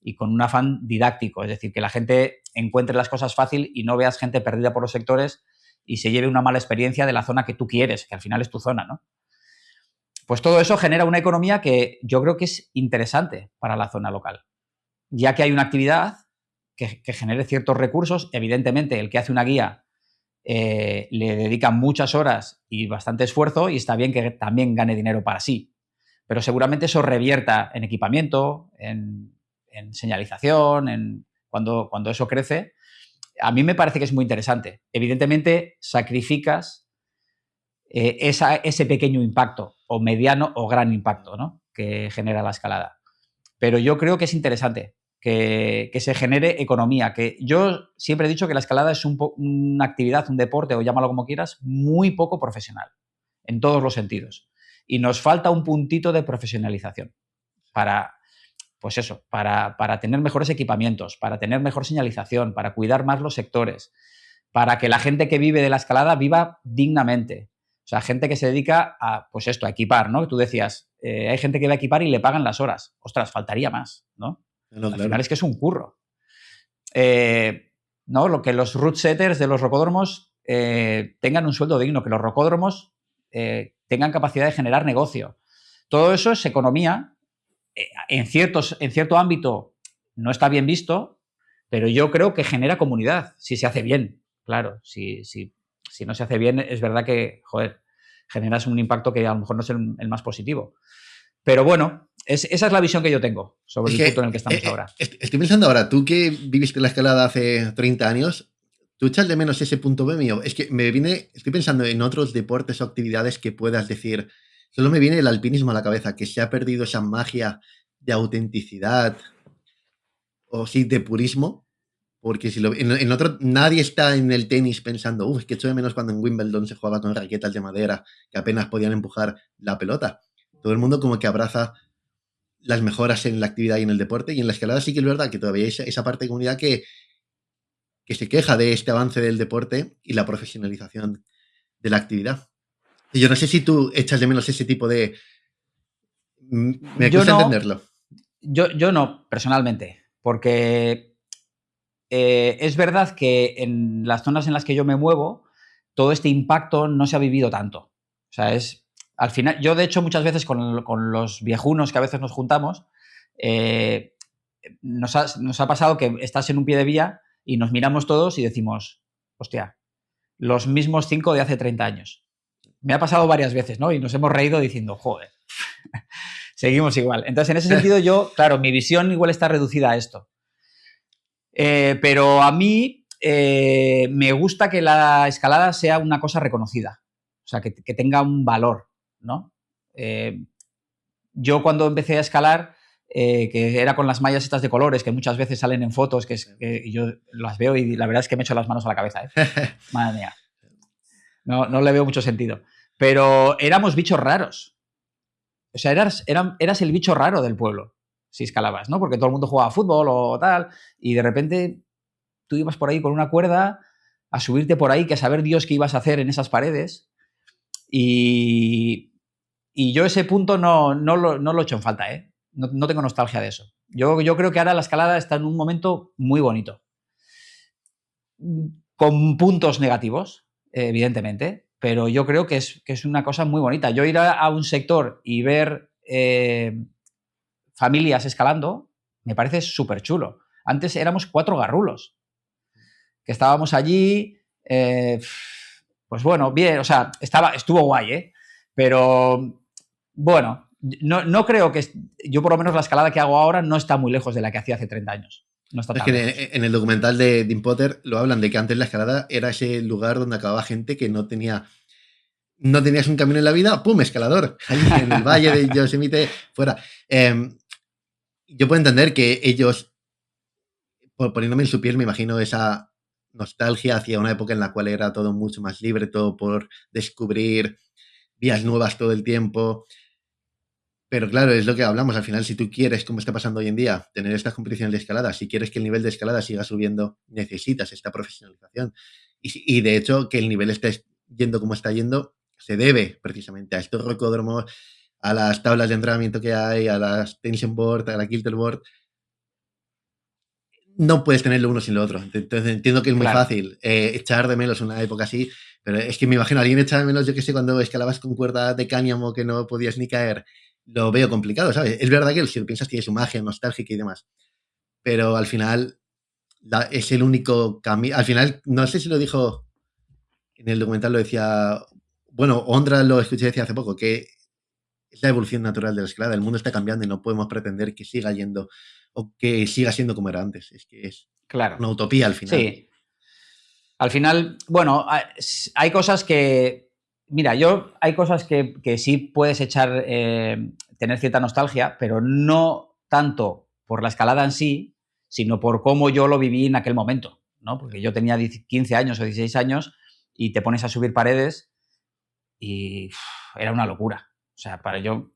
Y con un afán didáctico, es decir, que la gente encuentre las cosas fácil y no veas gente perdida por los sectores y se lleve una mala experiencia de la zona que tú quieres, que al final es tu zona, ¿no? Pues todo eso genera una economía que yo creo que es interesante para la zona local, ya que hay una actividad que genere ciertos recursos. Evidentemente, el que hace una guía le dedica muchas horas y bastante esfuerzo y está bien que también gane dinero para sí, pero seguramente eso revierta en equipamiento, en señalización, cuando eso crece. A mí me parece que es muy interesante. Evidentemente, sacrificas ese pequeño impacto, o mediano o gran impacto, ¿no?, que genera la escalada. Pero yo creo que es interesante que se genere economía. Que yo siempre he dicho que la escalada es una actividad, un deporte, o llámalo como quieras, muy poco profesional, en todos los sentidos. Y nos falta un puntito de profesionalización para, pues eso, para tener mejores equipamientos, para tener mejor señalización, para cuidar más los sectores, para que la gente que vive de la escalada viva dignamente. O sea, gente que se dedica a, pues esto, a equipar, ¿no? Tú decías, hay gente que va a equipar y le pagan las horas. Ostras, faltaría más, ¿no? No, Al claro. final es que es un curro. ¿No? Lo que los route setters de los rocódromos tengan un sueldo digno, que los rocódromos tengan capacidad de generar negocio. Todo eso es economía. En cierto ámbito no está bien visto, pero yo creo que genera comunidad, si se hace bien. Claro, si no se hace bien, es verdad que, joder, generas un impacto que a lo mejor no es el más positivo. Pero bueno, esa es la visión que yo tengo sobre Es el punto que en el que estamos ahora. estoy pensando ahora, tú que viviste la escalada hace 30 años, ¿tú echas de menos ese punto B mío? Es que estoy pensando en otros deportes o actividades que puedas decir, solo me viene el alpinismo a la cabeza, que se ha perdido esa magia de autenticidad o sí, de purismo. Porque si en otro, nadie está en el tenis pensando, es que echo de menos cuando en Wimbledon se jugaba con raquetas de madera que apenas podían empujar la pelota. Todo el mundo como que abraza las mejoras en la actividad y en el deporte, y en la escalada sí que es verdad que todavía hay esa parte de comunidad que se queja de este avance del deporte y la profesionalización de la actividad. Y yo no sé si tú echas de menos ese tipo de... Me Yo cuesta no, entenderlo. yo no, personalmente, porque es verdad que en las zonas en las que yo me muevo, todo este impacto no se ha vivido tanto. O sea, al final, yo de hecho muchas veces con los viejunos que a veces nos juntamos, nos ha pasado que estás en un pie de vía y nos miramos todos y decimos, hostia, los mismos 5 de hace 30 años. Me ha pasado varias veces, ¿no? Y nos hemos reído diciendo, joder, seguimos igual. Entonces, en ese sentido, yo, claro, mi visión igual está reducida a esto. Pero a mí me gusta que la escalada sea una cosa reconocida, o sea, que tenga un valor, ¿no? Yo cuando empecé a escalar, que era con las mallas estas de colores, que muchas veces salen en fotos, que yo las veo y la verdad es que me echo las manos a la cabeza, ¿eh? Madre mía. No le veo mucho sentido. Pero éramos bichos raros. O sea, eras el bicho raro del pueblo, si escalabas, ¿no? Porque todo el mundo jugaba a fútbol o tal, y de repente tú ibas por ahí con una cuerda a subirte por ahí, que a saber Dios qué ibas a hacer en esas paredes. Y yo ese punto no lo echo en falta, ¿eh? No tengo nostalgia de eso. Yo creo que ahora la escalada está en un momento muy bonito. Con puntos negativos, evidentemente, pero yo creo que es una cosa muy bonita. Yo ir a un sector y ver familias escalando me parece súper chulo. Antes éramos 4 garrulos que estábamos allí, pues bueno, bien, o sea, estuvo guay, ¿eh? Pero bueno, no creo que... Yo por lo menos la escalada que hago ahora no está muy lejos de la que hacía hace 30 años. No está Es tan que lejos. en el documental de Dean Potter lo hablan de que antes la escalada era ese lugar donde acababa gente que no tenías un camino en la vida, ¡pum! Escalador, allí en el valle de Yosemite, fuera. Yo puedo entender que ellos, poniéndome en su piel, me imagino esa nostalgia hacia una época en la cual era todo mucho más libre, todo por descubrir vías nuevas todo el tiempo. Pero claro, es lo que hablamos. Al final, si tú quieres, como está pasando hoy en día, tener estas competiciones de escalada, si quieres que el nivel de escalada siga subiendo, necesitas esta profesionalización. Y de hecho, que el nivel esté yendo como está yendo, se debe precisamente a estos rocódromos, a las tablas de entrenamiento que hay, a las tension board, a la kilter board. No puedes tenerlo uno sin lo otro. Entonces entiendo que es muy Claro. fácil echar de menos una época así, pero es que me imagino a alguien echar de menos, yo que sé, cuando escalabas con cuerda de cáñamo que no podías ni caer, lo veo complicado, ¿sabes? Es verdad que si lo piensas tiene su magia nostálgica y demás, pero al final es el único camino. Al final, no sé si lo dijo en el documental, lo decía, bueno, Ondra lo escuché decir hace poco, que es la evolución natural de la escalada. El mundo está cambiando y no podemos pretender que siga yendo o que siga siendo como era antes. Es que es Claro. una utopía al final. Sí. Al final, bueno, hay cosas que... Mira, hay cosas que sí puedes echar, tener cierta nostalgia, pero no tanto por la escalada en sí, sino por cómo yo lo viví en aquel momento, ¿no? Porque yo tenía 15 años o 16 años y te pones a subir paredes y era una locura. O sea, yo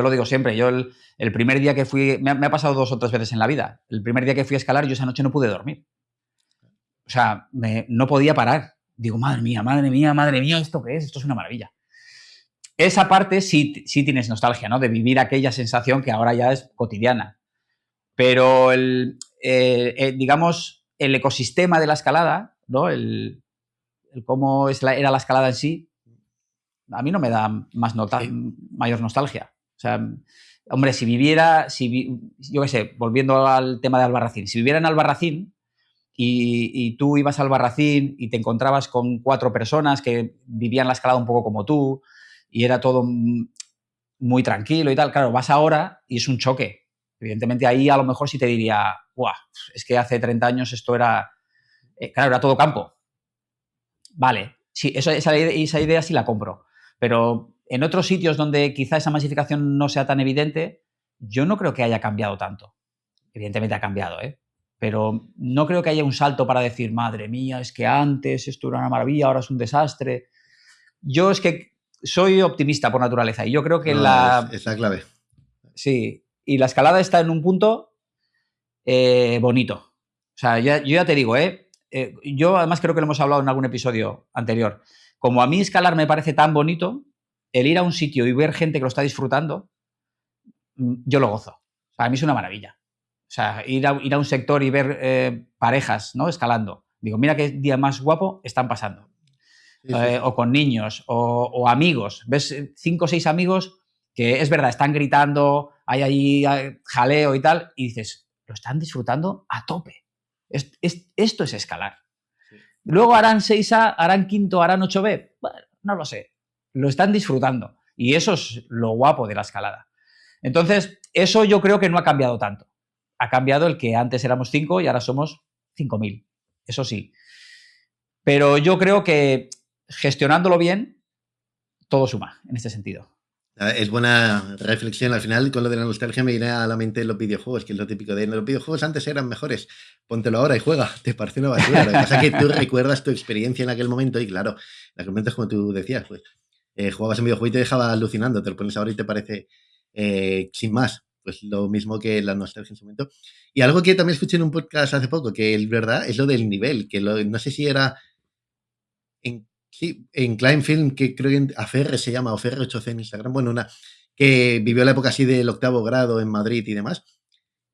lo digo siempre, yo el primer día que fui, me ha pasado 2 o 3 veces en la vida, el primer día que fui a escalar, yo esa noche no pude dormir. O sea, no podía parar. Digo, madre mía, madre mía, madre mía, ¿esto qué es? Esto es una maravilla. Esa parte sí tienes nostalgia, ¿no? De vivir aquella sensación que ahora ya es cotidiana. Pero digamos, el ecosistema de la escalada, ¿no? El cómo era la escalada en sí, a mí no me da Sí. mayor nostalgia. O sea, hombre, yo qué sé, volviendo al tema de Albarracín, si viviera en Albarracín, y tú ibas al Barracín y te encontrabas con 4 personas que vivían la escalada un poco como tú y era todo muy tranquilo y tal. Claro, vas ahora y es un choque. Evidentemente ahí a lo mejor sí te diría, ¡buah! Es que hace 30 años esto era... claro, era todo campo. Vale, sí, esa idea sí la compro. Pero en otros sitios donde quizá esa masificación no sea tan evidente, yo no creo que haya cambiado tanto. Evidentemente ha cambiado, ¿eh? pero no creo que haya un salto para decir, madre mía, es que antes esto era una maravilla, ahora es un desastre. Yo es que soy optimista por naturaleza y yo creo que No, es la clave. sí, y la escalada está en un punto bonito. O sea, yo ya te digo, yo además creo que lo hemos hablado en algún episodio anterior. Como a mí escalar me parece tan bonito, el ir a un sitio y ver gente que lo está disfrutando, yo lo gozo. O sea, a mí es una maravilla. O sea, ir a un sector y ver parejas, ¿no? Escalando. Digo, mira qué día más guapo están pasando. Sí, sí, sí. O con niños, o amigos. Ves 5 o 6 amigos que es verdad, están gritando, hay allí jaleo y tal, y dices, lo están disfrutando a tope. Esto es escalar. Sí. Luego harán 6A, harán quinto, harán 8B. Bueno, no lo sé. Lo están disfrutando. Y eso es lo guapo de la escalada. Entonces, eso yo creo que no ha cambiado tanto. Ha cambiado el que antes éramos 5 y ahora somos 5.000. Eso sí. Pero yo creo que gestionándolo bien, todo suma en este sentido. Es buena reflexión. Al final, con lo de la nostalgia me viene a la mente los videojuegos, que es lo típico de los videojuegos antes eran mejores. Póntelo ahora y juega. Te parece una basura. Lo que pasa es que tú recuerdas tu experiencia en aquel momento y claro, en aquel momento es como tú decías, pues jugabas un videojuego y te dejaba alucinando. Te lo pones ahora y te parece sin más. Pues lo mismo que la nostalgia en su momento. Y algo que también escuché en un podcast hace poco, que es verdad, es lo del nivel, que no sé si era en Klein Film, que creo que AFR se llama, o FR8C en Instagram, bueno, una que vivió la época así del octavo grado en Madrid y demás,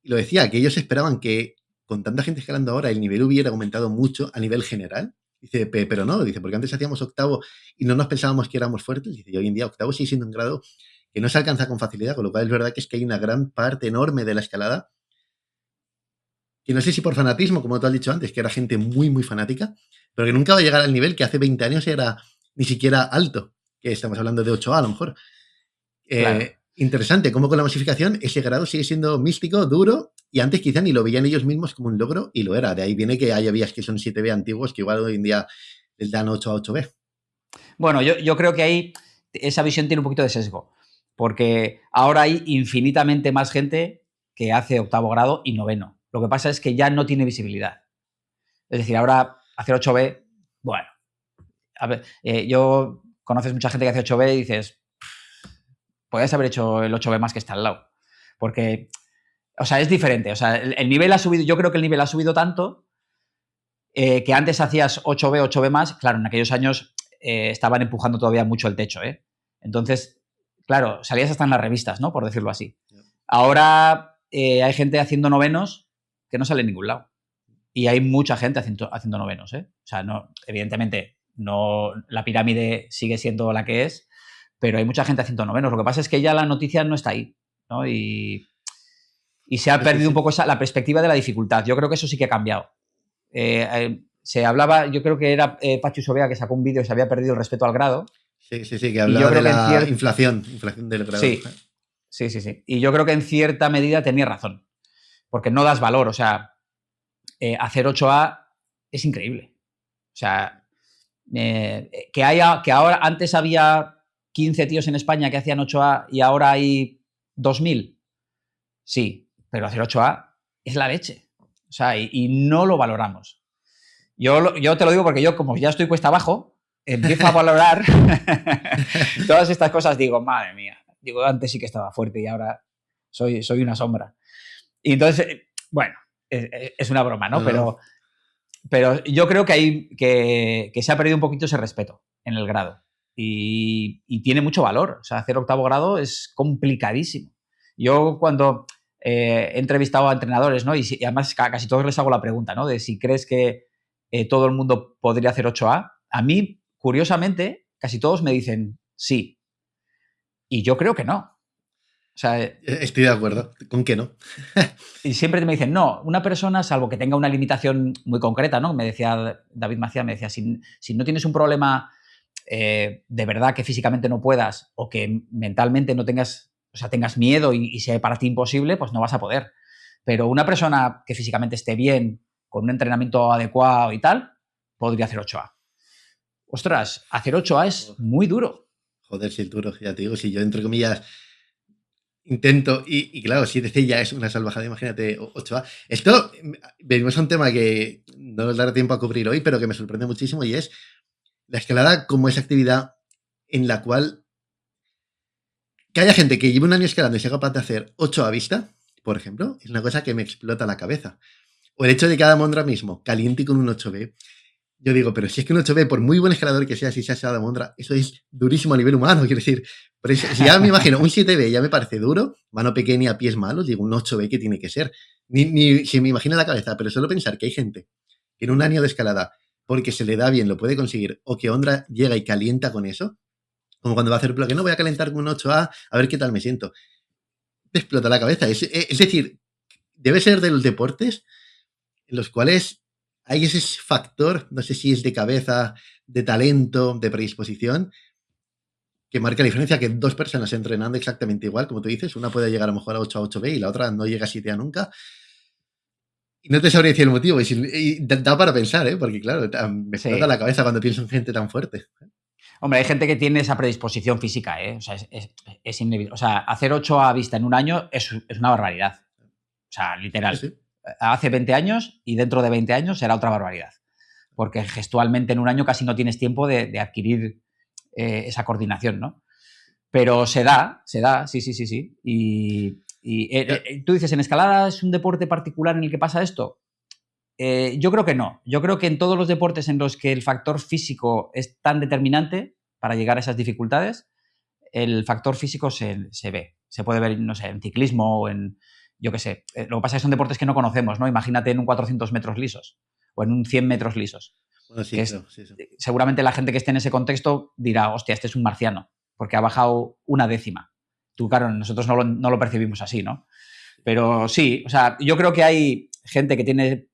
y lo decía, que ellos esperaban que con tanta gente escalando ahora el nivel hubiera aumentado mucho a nivel general. Dice, pero no, dice, porque antes hacíamos octavo y no nos pensábamos que éramos fuertes, dice, y hoy en día octavo sigue siendo un grado que no se alcanza con facilidad, con lo cual es verdad que es que hay una gran parte enorme de la escalada que no sé si por fanatismo, como tú has dicho antes, que era gente muy, muy fanática, pero que nunca va a llegar al nivel que hace 20 años era ni siquiera alto, que estamos hablando de 8A a lo mejor. Claro. Interesante, cómo con la masificación ese grado sigue siendo místico, duro, y antes quizá ni lo veían ellos mismos como un logro, y lo era. De ahí viene que haya vías que son 7B antiguos, que igual hoy en día les dan 8 a 8B. Bueno, yo creo que ahí esa visión tiene un poquito de sesgo, porque ahora hay infinitamente más gente que hace octavo grado y noveno. Lo que pasa es que ya no tiene visibilidad. Es decir, ahora hacer 8B, bueno, a ver, yo conoces mucha gente que hace 8B y dices, podrías haber hecho el 8B más que está al lado. Porque, o sea, es diferente. O sea, el nivel ha subido, yo creo que el nivel ha subido tanto que antes hacías 8B, 8B más, claro, en aquellos años estaban empujando todavía mucho el techo, ¿eh? Entonces, claro, salías hasta en las revistas, ¿no? Por decirlo así. Ahora hay gente haciendo novenos que no sale en ningún lado. Y hay mucha gente haciendo novenos, ¿eh? O sea, no, evidentemente, no, la pirámide sigue siendo la que es, pero hay mucha gente haciendo novenos. Lo que pasa es que ya la noticia no está ahí, ¿no? Y se ha Sí, sí, perdido un sí. poco la perspectiva de la dificultad. Yo creo que eso sí que ha cambiado. Se hablaba, yo creo que era Pachu Sobea que sacó un vídeo y se había perdido el respeto al grado. Sí, sí, sí, que Y yo hablaba de creo que en la cierta. inflación del grado. Sí, sí, sí, sí. Y yo creo que en cierta medida tenía razón. Porque no das valor. O sea, hacer 8A es increíble. O sea, que ahora, antes había 15 tíos en España que hacían 8A y ahora hay 2.000. Sí, pero hacer 8A es la leche. O sea, y no lo valoramos. Yo te lo digo porque yo, como ya estoy cuesta abajo, empiezo a valorar todas estas cosas. Digo, madre mía. Digo, antes sí que estaba fuerte y ahora soy una sombra. Y entonces, bueno, es una broma, ¿no? No, no. Pero yo creo que, que se ha perdido un poquito ese respeto en el grado. Y tiene mucho valor. O sea, hacer octavo grado es complicadísimo. Yo cuando he entrevistado a entrenadores, ¿no? Y además casi todos les hago la pregunta, ¿no? De si crees que todo el mundo podría hacer 8A. A mí, curiosamente, casi todos me dicen sí. Y yo creo que no. O sea, Estoy de acuerdo. ¿Con qué no? y siempre me dicen, no, una persona, salvo que tenga una limitación muy concreta, ¿no? Me decía David Macía, me decía, si no tienes un problema de verdad que físicamente no puedas o que mentalmente no tengas, o sea, tengas miedo y sea para ti imposible, pues no vas a poder. Pero una persona que físicamente esté bien, con un entrenamiento adecuado y tal, podría hacer 8A. Ostras, hacer 8A es muy duro. Joder, si el duro, ya te digo, si yo entre comillas Intento, y claro, 7C ya es una salvajada, imagínate 8A. Esto, venimos a un tema que no nos dará tiempo a cubrir hoy, pero que me sorprende muchísimo y es la escalada como esa actividad en la cual que haya gente que lleve un año escalando y sea capaz de hacer 8 a vista, por ejemplo, es una cosa que me explota la cabeza. O el hecho de que Adam Mondra mismo caliente con un 8B. Yo digo, pero si es que un 8B, por muy buen escalador que sea, si se Adam Mondra, eso es durísimo a nivel humano, quiero decir. Pero si ya me imagino, un 7B ya me parece duro, mano pequeña, pies malos, digo, un 8B que tiene que ser. Ni se me imagina la cabeza, pero solo pensar que hay gente que en un año de escalada, porque se le da bien, lo puede conseguir, o que Ondra llega y calienta con eso, como cuando va a hacer plug, no voy a calentar con un 8A ver qué tal me siento. Te explota la cabeza. Es decir, debe ser de los deportes en los cuales hay ese factor, no sé si es de cabeza, de talento, de predisposición, que marca la diferencia que dos personas entrenando exactamente igual, como tú dices, una puede llegar a lo mejor a 8 a 8B y la otra no llega a 7A nunca. Y no te sabría decir el motivo, y da para pensar, ¿eh? Porque claro, me explota la cabeza cuando pienso en gente tan fuerte. Hombre, hay gente que tiene esa predisposición física, ¿eh? O sea, es inevitable. O sea, hacer 8 a vista en un año es una barbaridad. O sea, literal. Sí, sí. Hace 20 años y dentro de 20 años será otra barbaridad. Porque gestualmente en un año casi no tienes tiempo de adquirir esa coordinación, ¿no? Pero se da, sí, sí, sí, sí. Y tú dices, ¿en escalada es un deporte particular en el que pasa esto? Yo creo que no. Yo creo que en todos los deportes en los que el factor físico es tan determinante para llegar a esas dificultades, el factor físico se ve. Se puede ver, no sé, en ciclismo o en, yo qué sé. Lo que pasa es que son deportes que no conocemos, ¿no? Imagínate en un 400 metros lisos o en un 100 metros lisos. Bueno, sí, Que claro, sí. seguramente la gente que esté en ese contexto dirá, hostia, este es un marciano, porque ha bajado una décima. Tú, claro, nosotros no lo percibimos así, ¿no? Pero sí, o sea, yo creo que hay gente que tiene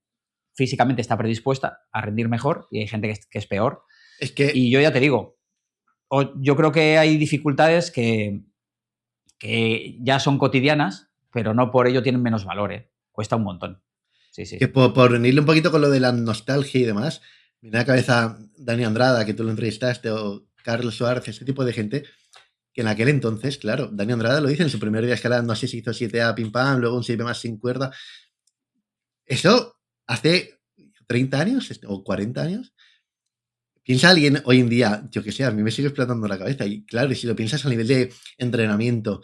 físicamente está predispuesta a rendir mejor y hay gente que es peor. Es que Y yo ya te digo, yo creo que hay dificultades que ya son cotidianas, pero no por ello tienen menos valor, ¿eh? Cuesta un montón. Sí, sí. que por unirle un poquito con lo de la nostalgia y demás, me viene a la cabeza Dani Andrada, que tú lo entrevistaste, o Carlos Suárez, ese tipo de gente, que en aquel entonces, claro, Dani Andrada lo dice en su primer día escalando, no sé si hizo 7A pim pam, luego un 7 más sin cuerda. Eso hace 30 años o 40 años. Piensa alguien hoy en día, yo que sé, a mí me sigue explotando la cabeza. Y claro, si lo piensas a nivel de entrenamiento,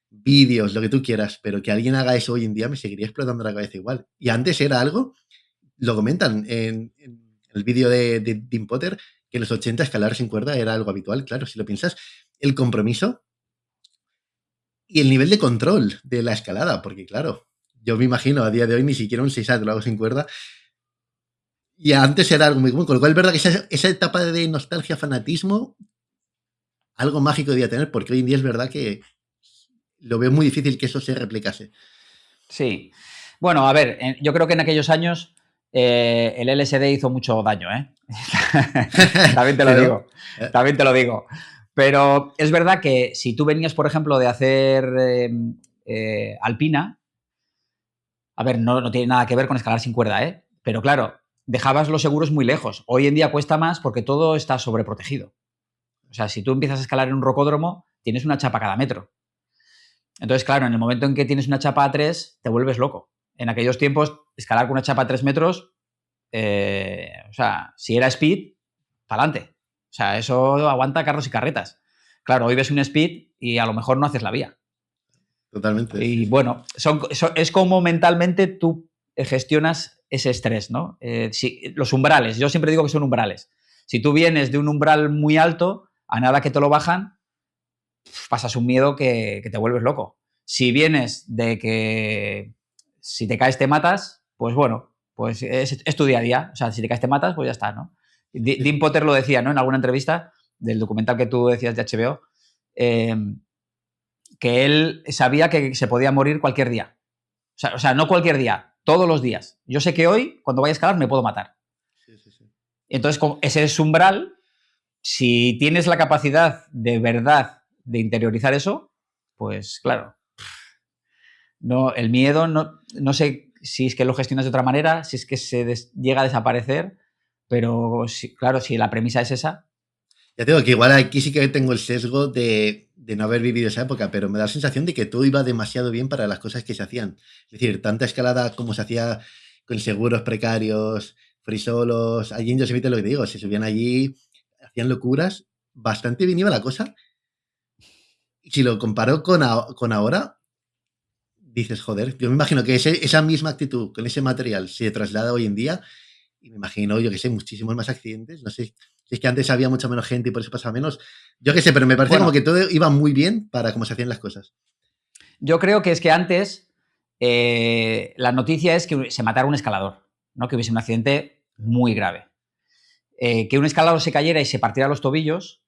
vídeos, lo que tú quieras, pero que alguien haga eso hoy en día me seguiría explotando la cabeza igual. Y antes era algo, lo comentan en el vídeo de Tim Potter, que en los 80 escalar sin cuerda era algo habitual. Claro, si lo piensas, el compromiso y el nivel de control de la escalada, porque claro, yo me imagino a día de hoy ni siquiera un 6A te lo hago sin cuerda. Y antes era algo muy común, con lo cual es verdad que esa etapa de nostalgia, fanatismo, algo mágico debía tener, porque hoy en día es verdad que lo veo muy difícil que eso se replicase. Sí. Bueno, a ver, yo creo que en aquellos años el LSD hizo mucho daño, ¿eh? También te lo ¿Sí, no? digo. También te lo digo. Pero es verdad que si tú venías, por ejemplo, de hacer alpina, a ver, no tiene nada que ver con escalar sin cuerda, ¿eh? Pero claro, dejabas los seguros muy lejos. Hoy en día cuesta más porque todo está sobreprotegido. O sea, si tú empiezas a escalar en un rocódromo, tienes una chapa cada metro. Entonces, claro, en el momento en que tienes una chapa a 3, te vuelves loco. En aquellos tiempos, escalar con una chapa a 3 metros, o sea, si era speed, para adelante. O sea, eso aguanta carros y carretas. Claro, hoy ves un speed y a lo mejor no haces la vía. Totalmente. Y Sí. bueno, es como mentalmente tú gestionas ese estrés, ¿no? Los umbrales, yo siempre digo que son umbrales. Si tú vienes de un umbral muy alto, a nada que te lo bajan, pasas un miedo que te vuelves loco. Si vienes de que si te caes te matas, pues bueno, pues es tu día a día. O sea, si te caes te matas, pues ya está, ¿no? Dean Potter lo decía, ¿no? En alguna entrevista del documental que tú decías de HBO, que él sabía que se podía morir cualquier día. O sea, no cualquier día, todos los días. Yo sé que hoy, cuando vaya a escalar, me puedo matar. Sí. Entonces, ese es umbral. Si tienes la capacidad de verdad de interiorizar eso, pues claro. No, el miedo, no sé si es que lo gestionas de otra manera, si es que llega a desaparecer, pero claro, si la premisa es esa. Ya tengo que igual aquí sí que tengo el sesgo de de no haber vivido esa época, pero me da la sensación de que todo iba demasiado bien para las cosas que se hacían. Es decir, tanta escalada como se hacía con seguros precarios, free solos, allí en Yosemite lo que te digo, se subían allí, hacían locuras, bastante bien iba la cosa. Y si lo comparo con ahora, dices, joder, yo me imagino que esa misma actitud con ese material se traslada hoy en día y me imagino, yo que sé, muchísimos más accidentes. No sé si es que antes había mucha menos gente y por eso pasaba menos. Yo que sé, pero me parece como que Bueno, todo iba muy bien para cómo se hacían las cosas. yo creo que es que antes la noticia es que se matara un escalador, ¿no? Que hubiese un accidente muy grave. Que un escalador se cayera y se partiera los tobillos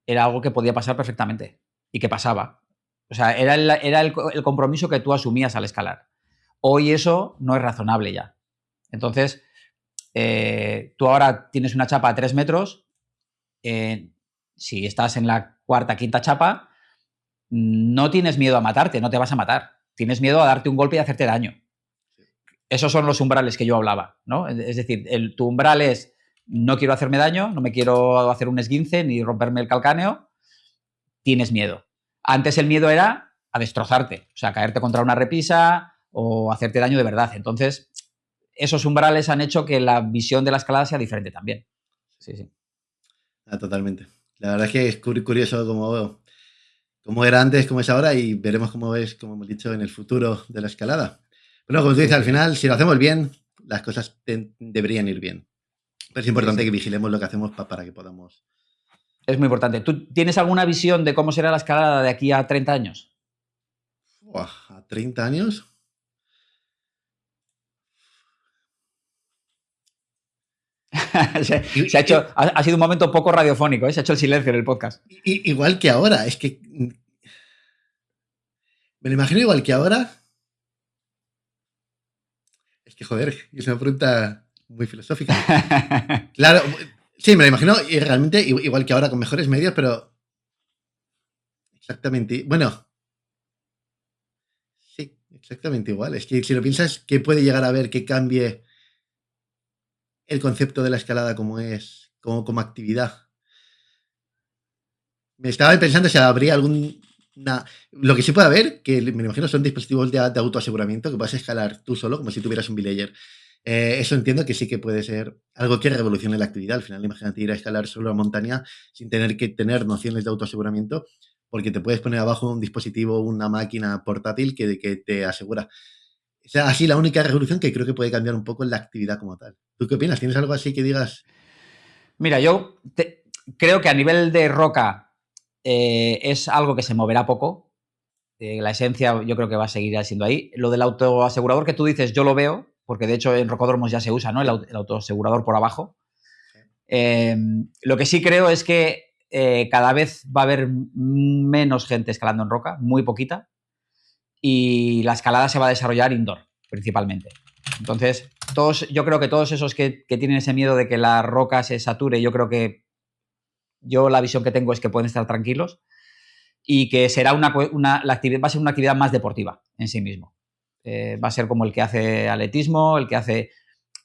era algo que podía pasar perfectamente y que pasaba. O sea, era el compromiso que tú asumías al escalar. Hoy eso no es razonable ya. Entonces, tú ahora tienes una chapa a 3 metros, si estás en la cuarta, quinta chapa, no tienes miedo a matarte, no te vas a matar. Tienes miedo a darte un golpe y hacerte daño. Esos son los umbrales que yo hablaba, ¿no? Es decir, tu umbral es no quiero hacerme daño, no me quiero hacer un esguince ni romperme el calcáneo, tienes miedo. Antes el miedo era a destrozarte, o sea, caerte contra una repisa o hacerte daño de verdad. Entonces, esos umbrales han hecho que la visión de la escalada sea diferente también. Sí, sí. Ah, totalmente. La verdad es que es curioso cómo era antes, cómo es ahora y veremos cómo es, como hemos dicho, en el futuro de la escalada. Pero como tú dices, Sí, al sí, sí. final, si lo hacemos bien, las cosas deberían ir bien. Pero es Sí, importante que sí. vigilemos lo que hacemos para que podamos. Es muy importante. ¿Tú tienes alguna visión de cómo será la escalada de aquí a 30 años? Buah, a 30 años. Se ha hecho, ha sido un momento poco radiofónico, ¿eh? Se ha hecho el silencio en el podcast. Igual que ahora, es que me lo imagino igual que ahora. Es que, joder, es una pregunta muy filosófica. Claro, sí, me lo imagino y realmente igual que ahora con mejores medios, pero exactamente. Bueno, sí, exactamente igual. Es que si lo piensas, ¿qué puede llegar a ver que cambie el concepto de la escalada como es, como actividad? Me estaba pensando si habría algún. Lo que sí puede haber, que me imagino son dispositivos de autoaseguramiento que puedas escalar tú solo, como si tuvieras un villager. Eso entiendo que sí que puede ser algo que revolucione la actividad. Al final, imagínate ir a escalar solo a montaña sin tener que tener nociones de autoaseguramiento, porque te puedes poner abajo un dispositivo, una máquina portátil que te asegura. O sea, así la única revolución que creo que puede cambiar un poco la actividad como tal. ¿Tú qué opinas? ¿Tienes algo así que digas? Mira, creo que a nivel de roca es algo que se moverá poco. La esencia yo creo que va a seguir siendo ahí. Lo del autoasegurador que tú dices, yo lo veo, porque de hecho en rocódromos ya se usa, ¿no? El autoasegurador por abajo. Eh, lo que sí creo es que cada vez va a haber menos gente escalando en roca, muy poquita, y la escalada se va a desarrollar indoor, principalmente. Entonces, yo creo que todos esos que tienen ese miedo de que la roca se sature, yo la visión que tengo es que pueden estar tranquilos y que será la actividad, va a ser una actividad más deportiva en sí mismo. Va a ser como el que hace atletismo, el que hace,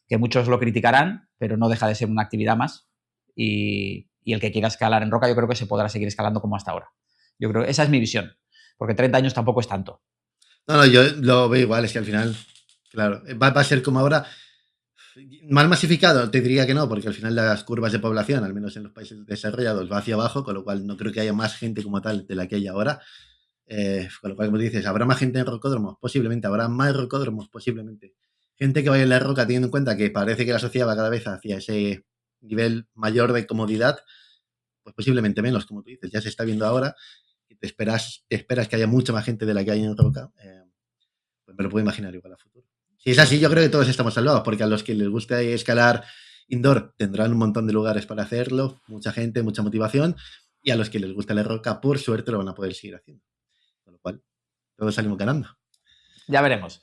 que muchos lo criticarán, pero no deja de ser una actividad más. Y el que quiera escalar en roca, yo creo que se podrá seguir escalando como hasta ahora. Yo creo que esa es mi visión, porque 30 años tampoco es tanto. No, no, yo lo veo igual, es que al final, claro, va a ser como ahora. Más masificado, te diría que no, porque al final las curvas de población, al menos en los países desarrollados, va hacia abajo, con lo cual no creo que haya más gente como tal de la que hay ahora. Con lo cual, como dices, ¿habrá más gente en rocódromos? Posiblemente. ¿Habrá más rocódromos? Posiblemente. Gente que vaya en la roca teniendo en cuenta que parece que la sociedad va cada vez hacia ese nivel mayor de comodidad, pues posiblemente menos, como tú dices. Ya se está viendo ahora y te esperas que haya mucha más gente de la que hay en roca. Pues me lo puedo imaginar igual a futuro. Si es así, yo creo que todos estamos salvados, porque a los que les gusta escalar indoor tendrán un montón de lugares para hacerlo, mucha gente, mucha motivación, y a los que les gusta la roca, por suerte, lo van a poder seguir haciendo. Con lo cual, todos salimos ganando. Ya veremos.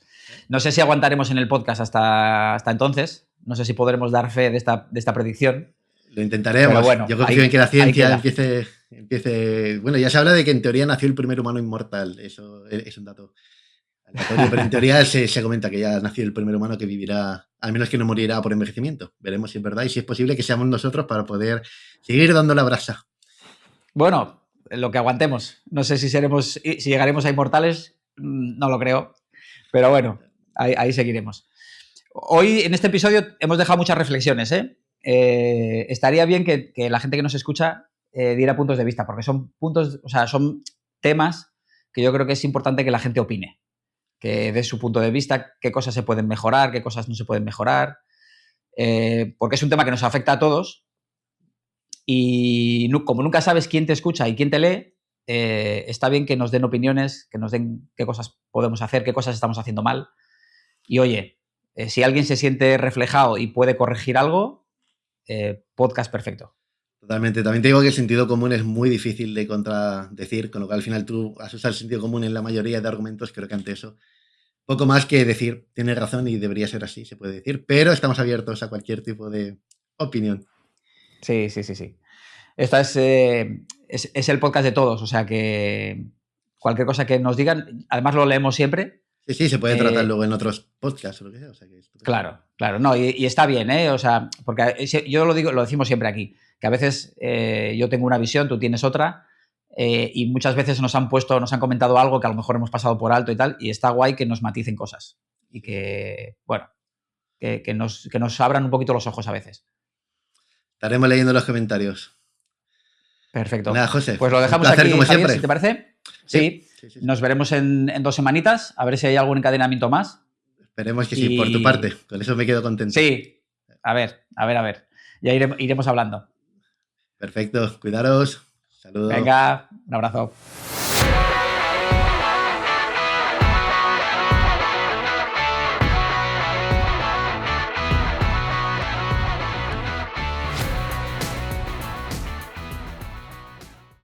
No sé si aguantaremos en el podcast hasta entonces. No sé si podremos dar fe de esta predicción. Lo Pero intentaremos. bueno, Yo confío en que la ahí ciencia queda. empiece. Bueno, ya se habla de que en teoría nació el primer humano inmortal. Eso es un dato aleatorio, pero en teoría se comenta que ya nació el primer humano que vivirá, al menos que no morirá por envejecimiento. Veremos si es verdad y si es posible que seamos nosotros para poder seguir dando la brasa. Bueno, lo que aguantemos. No sé si llegaremos a inmortales, no lo creo. Pero bueno, ahí seguiremos. Hoy, en este episodio, hemos dejado muchas reflexiones, ¿eh? Estaría bien que la gente que nos escucha diera puntos de vista, porque son son temas que yo creo que es importante que la gente opine, que dé su punto de vista, qué cosas se pueden mejorar, qué cosas no se pueden mejorar, porque es un tema que nos afecta a todos y como nunca sabes quién te escucha y quién te lee, está bien que nos den opiniones, que nos den qué cosas podemos hacer, qué cosas estamos haciendo mal. Y oye, si alguien se siente reflejado y puede corregir algo, podcast perfecto. Totalmente. También te digo que el sentido común es muy difícil de contradecir, con lo cual al final tú has usado el sentido común en la mayoría de argumentos. Creo que ante eso, poco más que decir, tienes razón y debería ser así, se puede decir, pero estamos abiertos a cualquier tipo de opinión. Sí. Esta es el podcast de todos, o sea que cualquier cosa que nos digan, además lo leemos siempre. Sí, se puede tratar luego en otros podcasts o lo que sea. O sea que claro, no, y está bien, ¿eh? O sea, porque yo lo decimos siempre aquí, que a veces yo tengo una visión, tú tienes otra, y muchas veces nos han comentado algo que a lo mejor hemos pasado por alto y tal, y está guay que nos maticen cosas y que, bueno, que nos abran un poquito los ojos a veces. Estaremos leyendo los comentarios. Perfecto. Nada, José. Pues lo dejamos un placer, aquí, como Javier, siempre. si te parece. Sí. Nos veremos en 2 semanitas, a ver si hay algún encadenamiento más. Esperemos que sí, por tu parte. Con eso me quedo contento. Sí. A ver. Ya iremos hablando. Perfecto. Cuidaros. Saludos. Venga, un abrazo.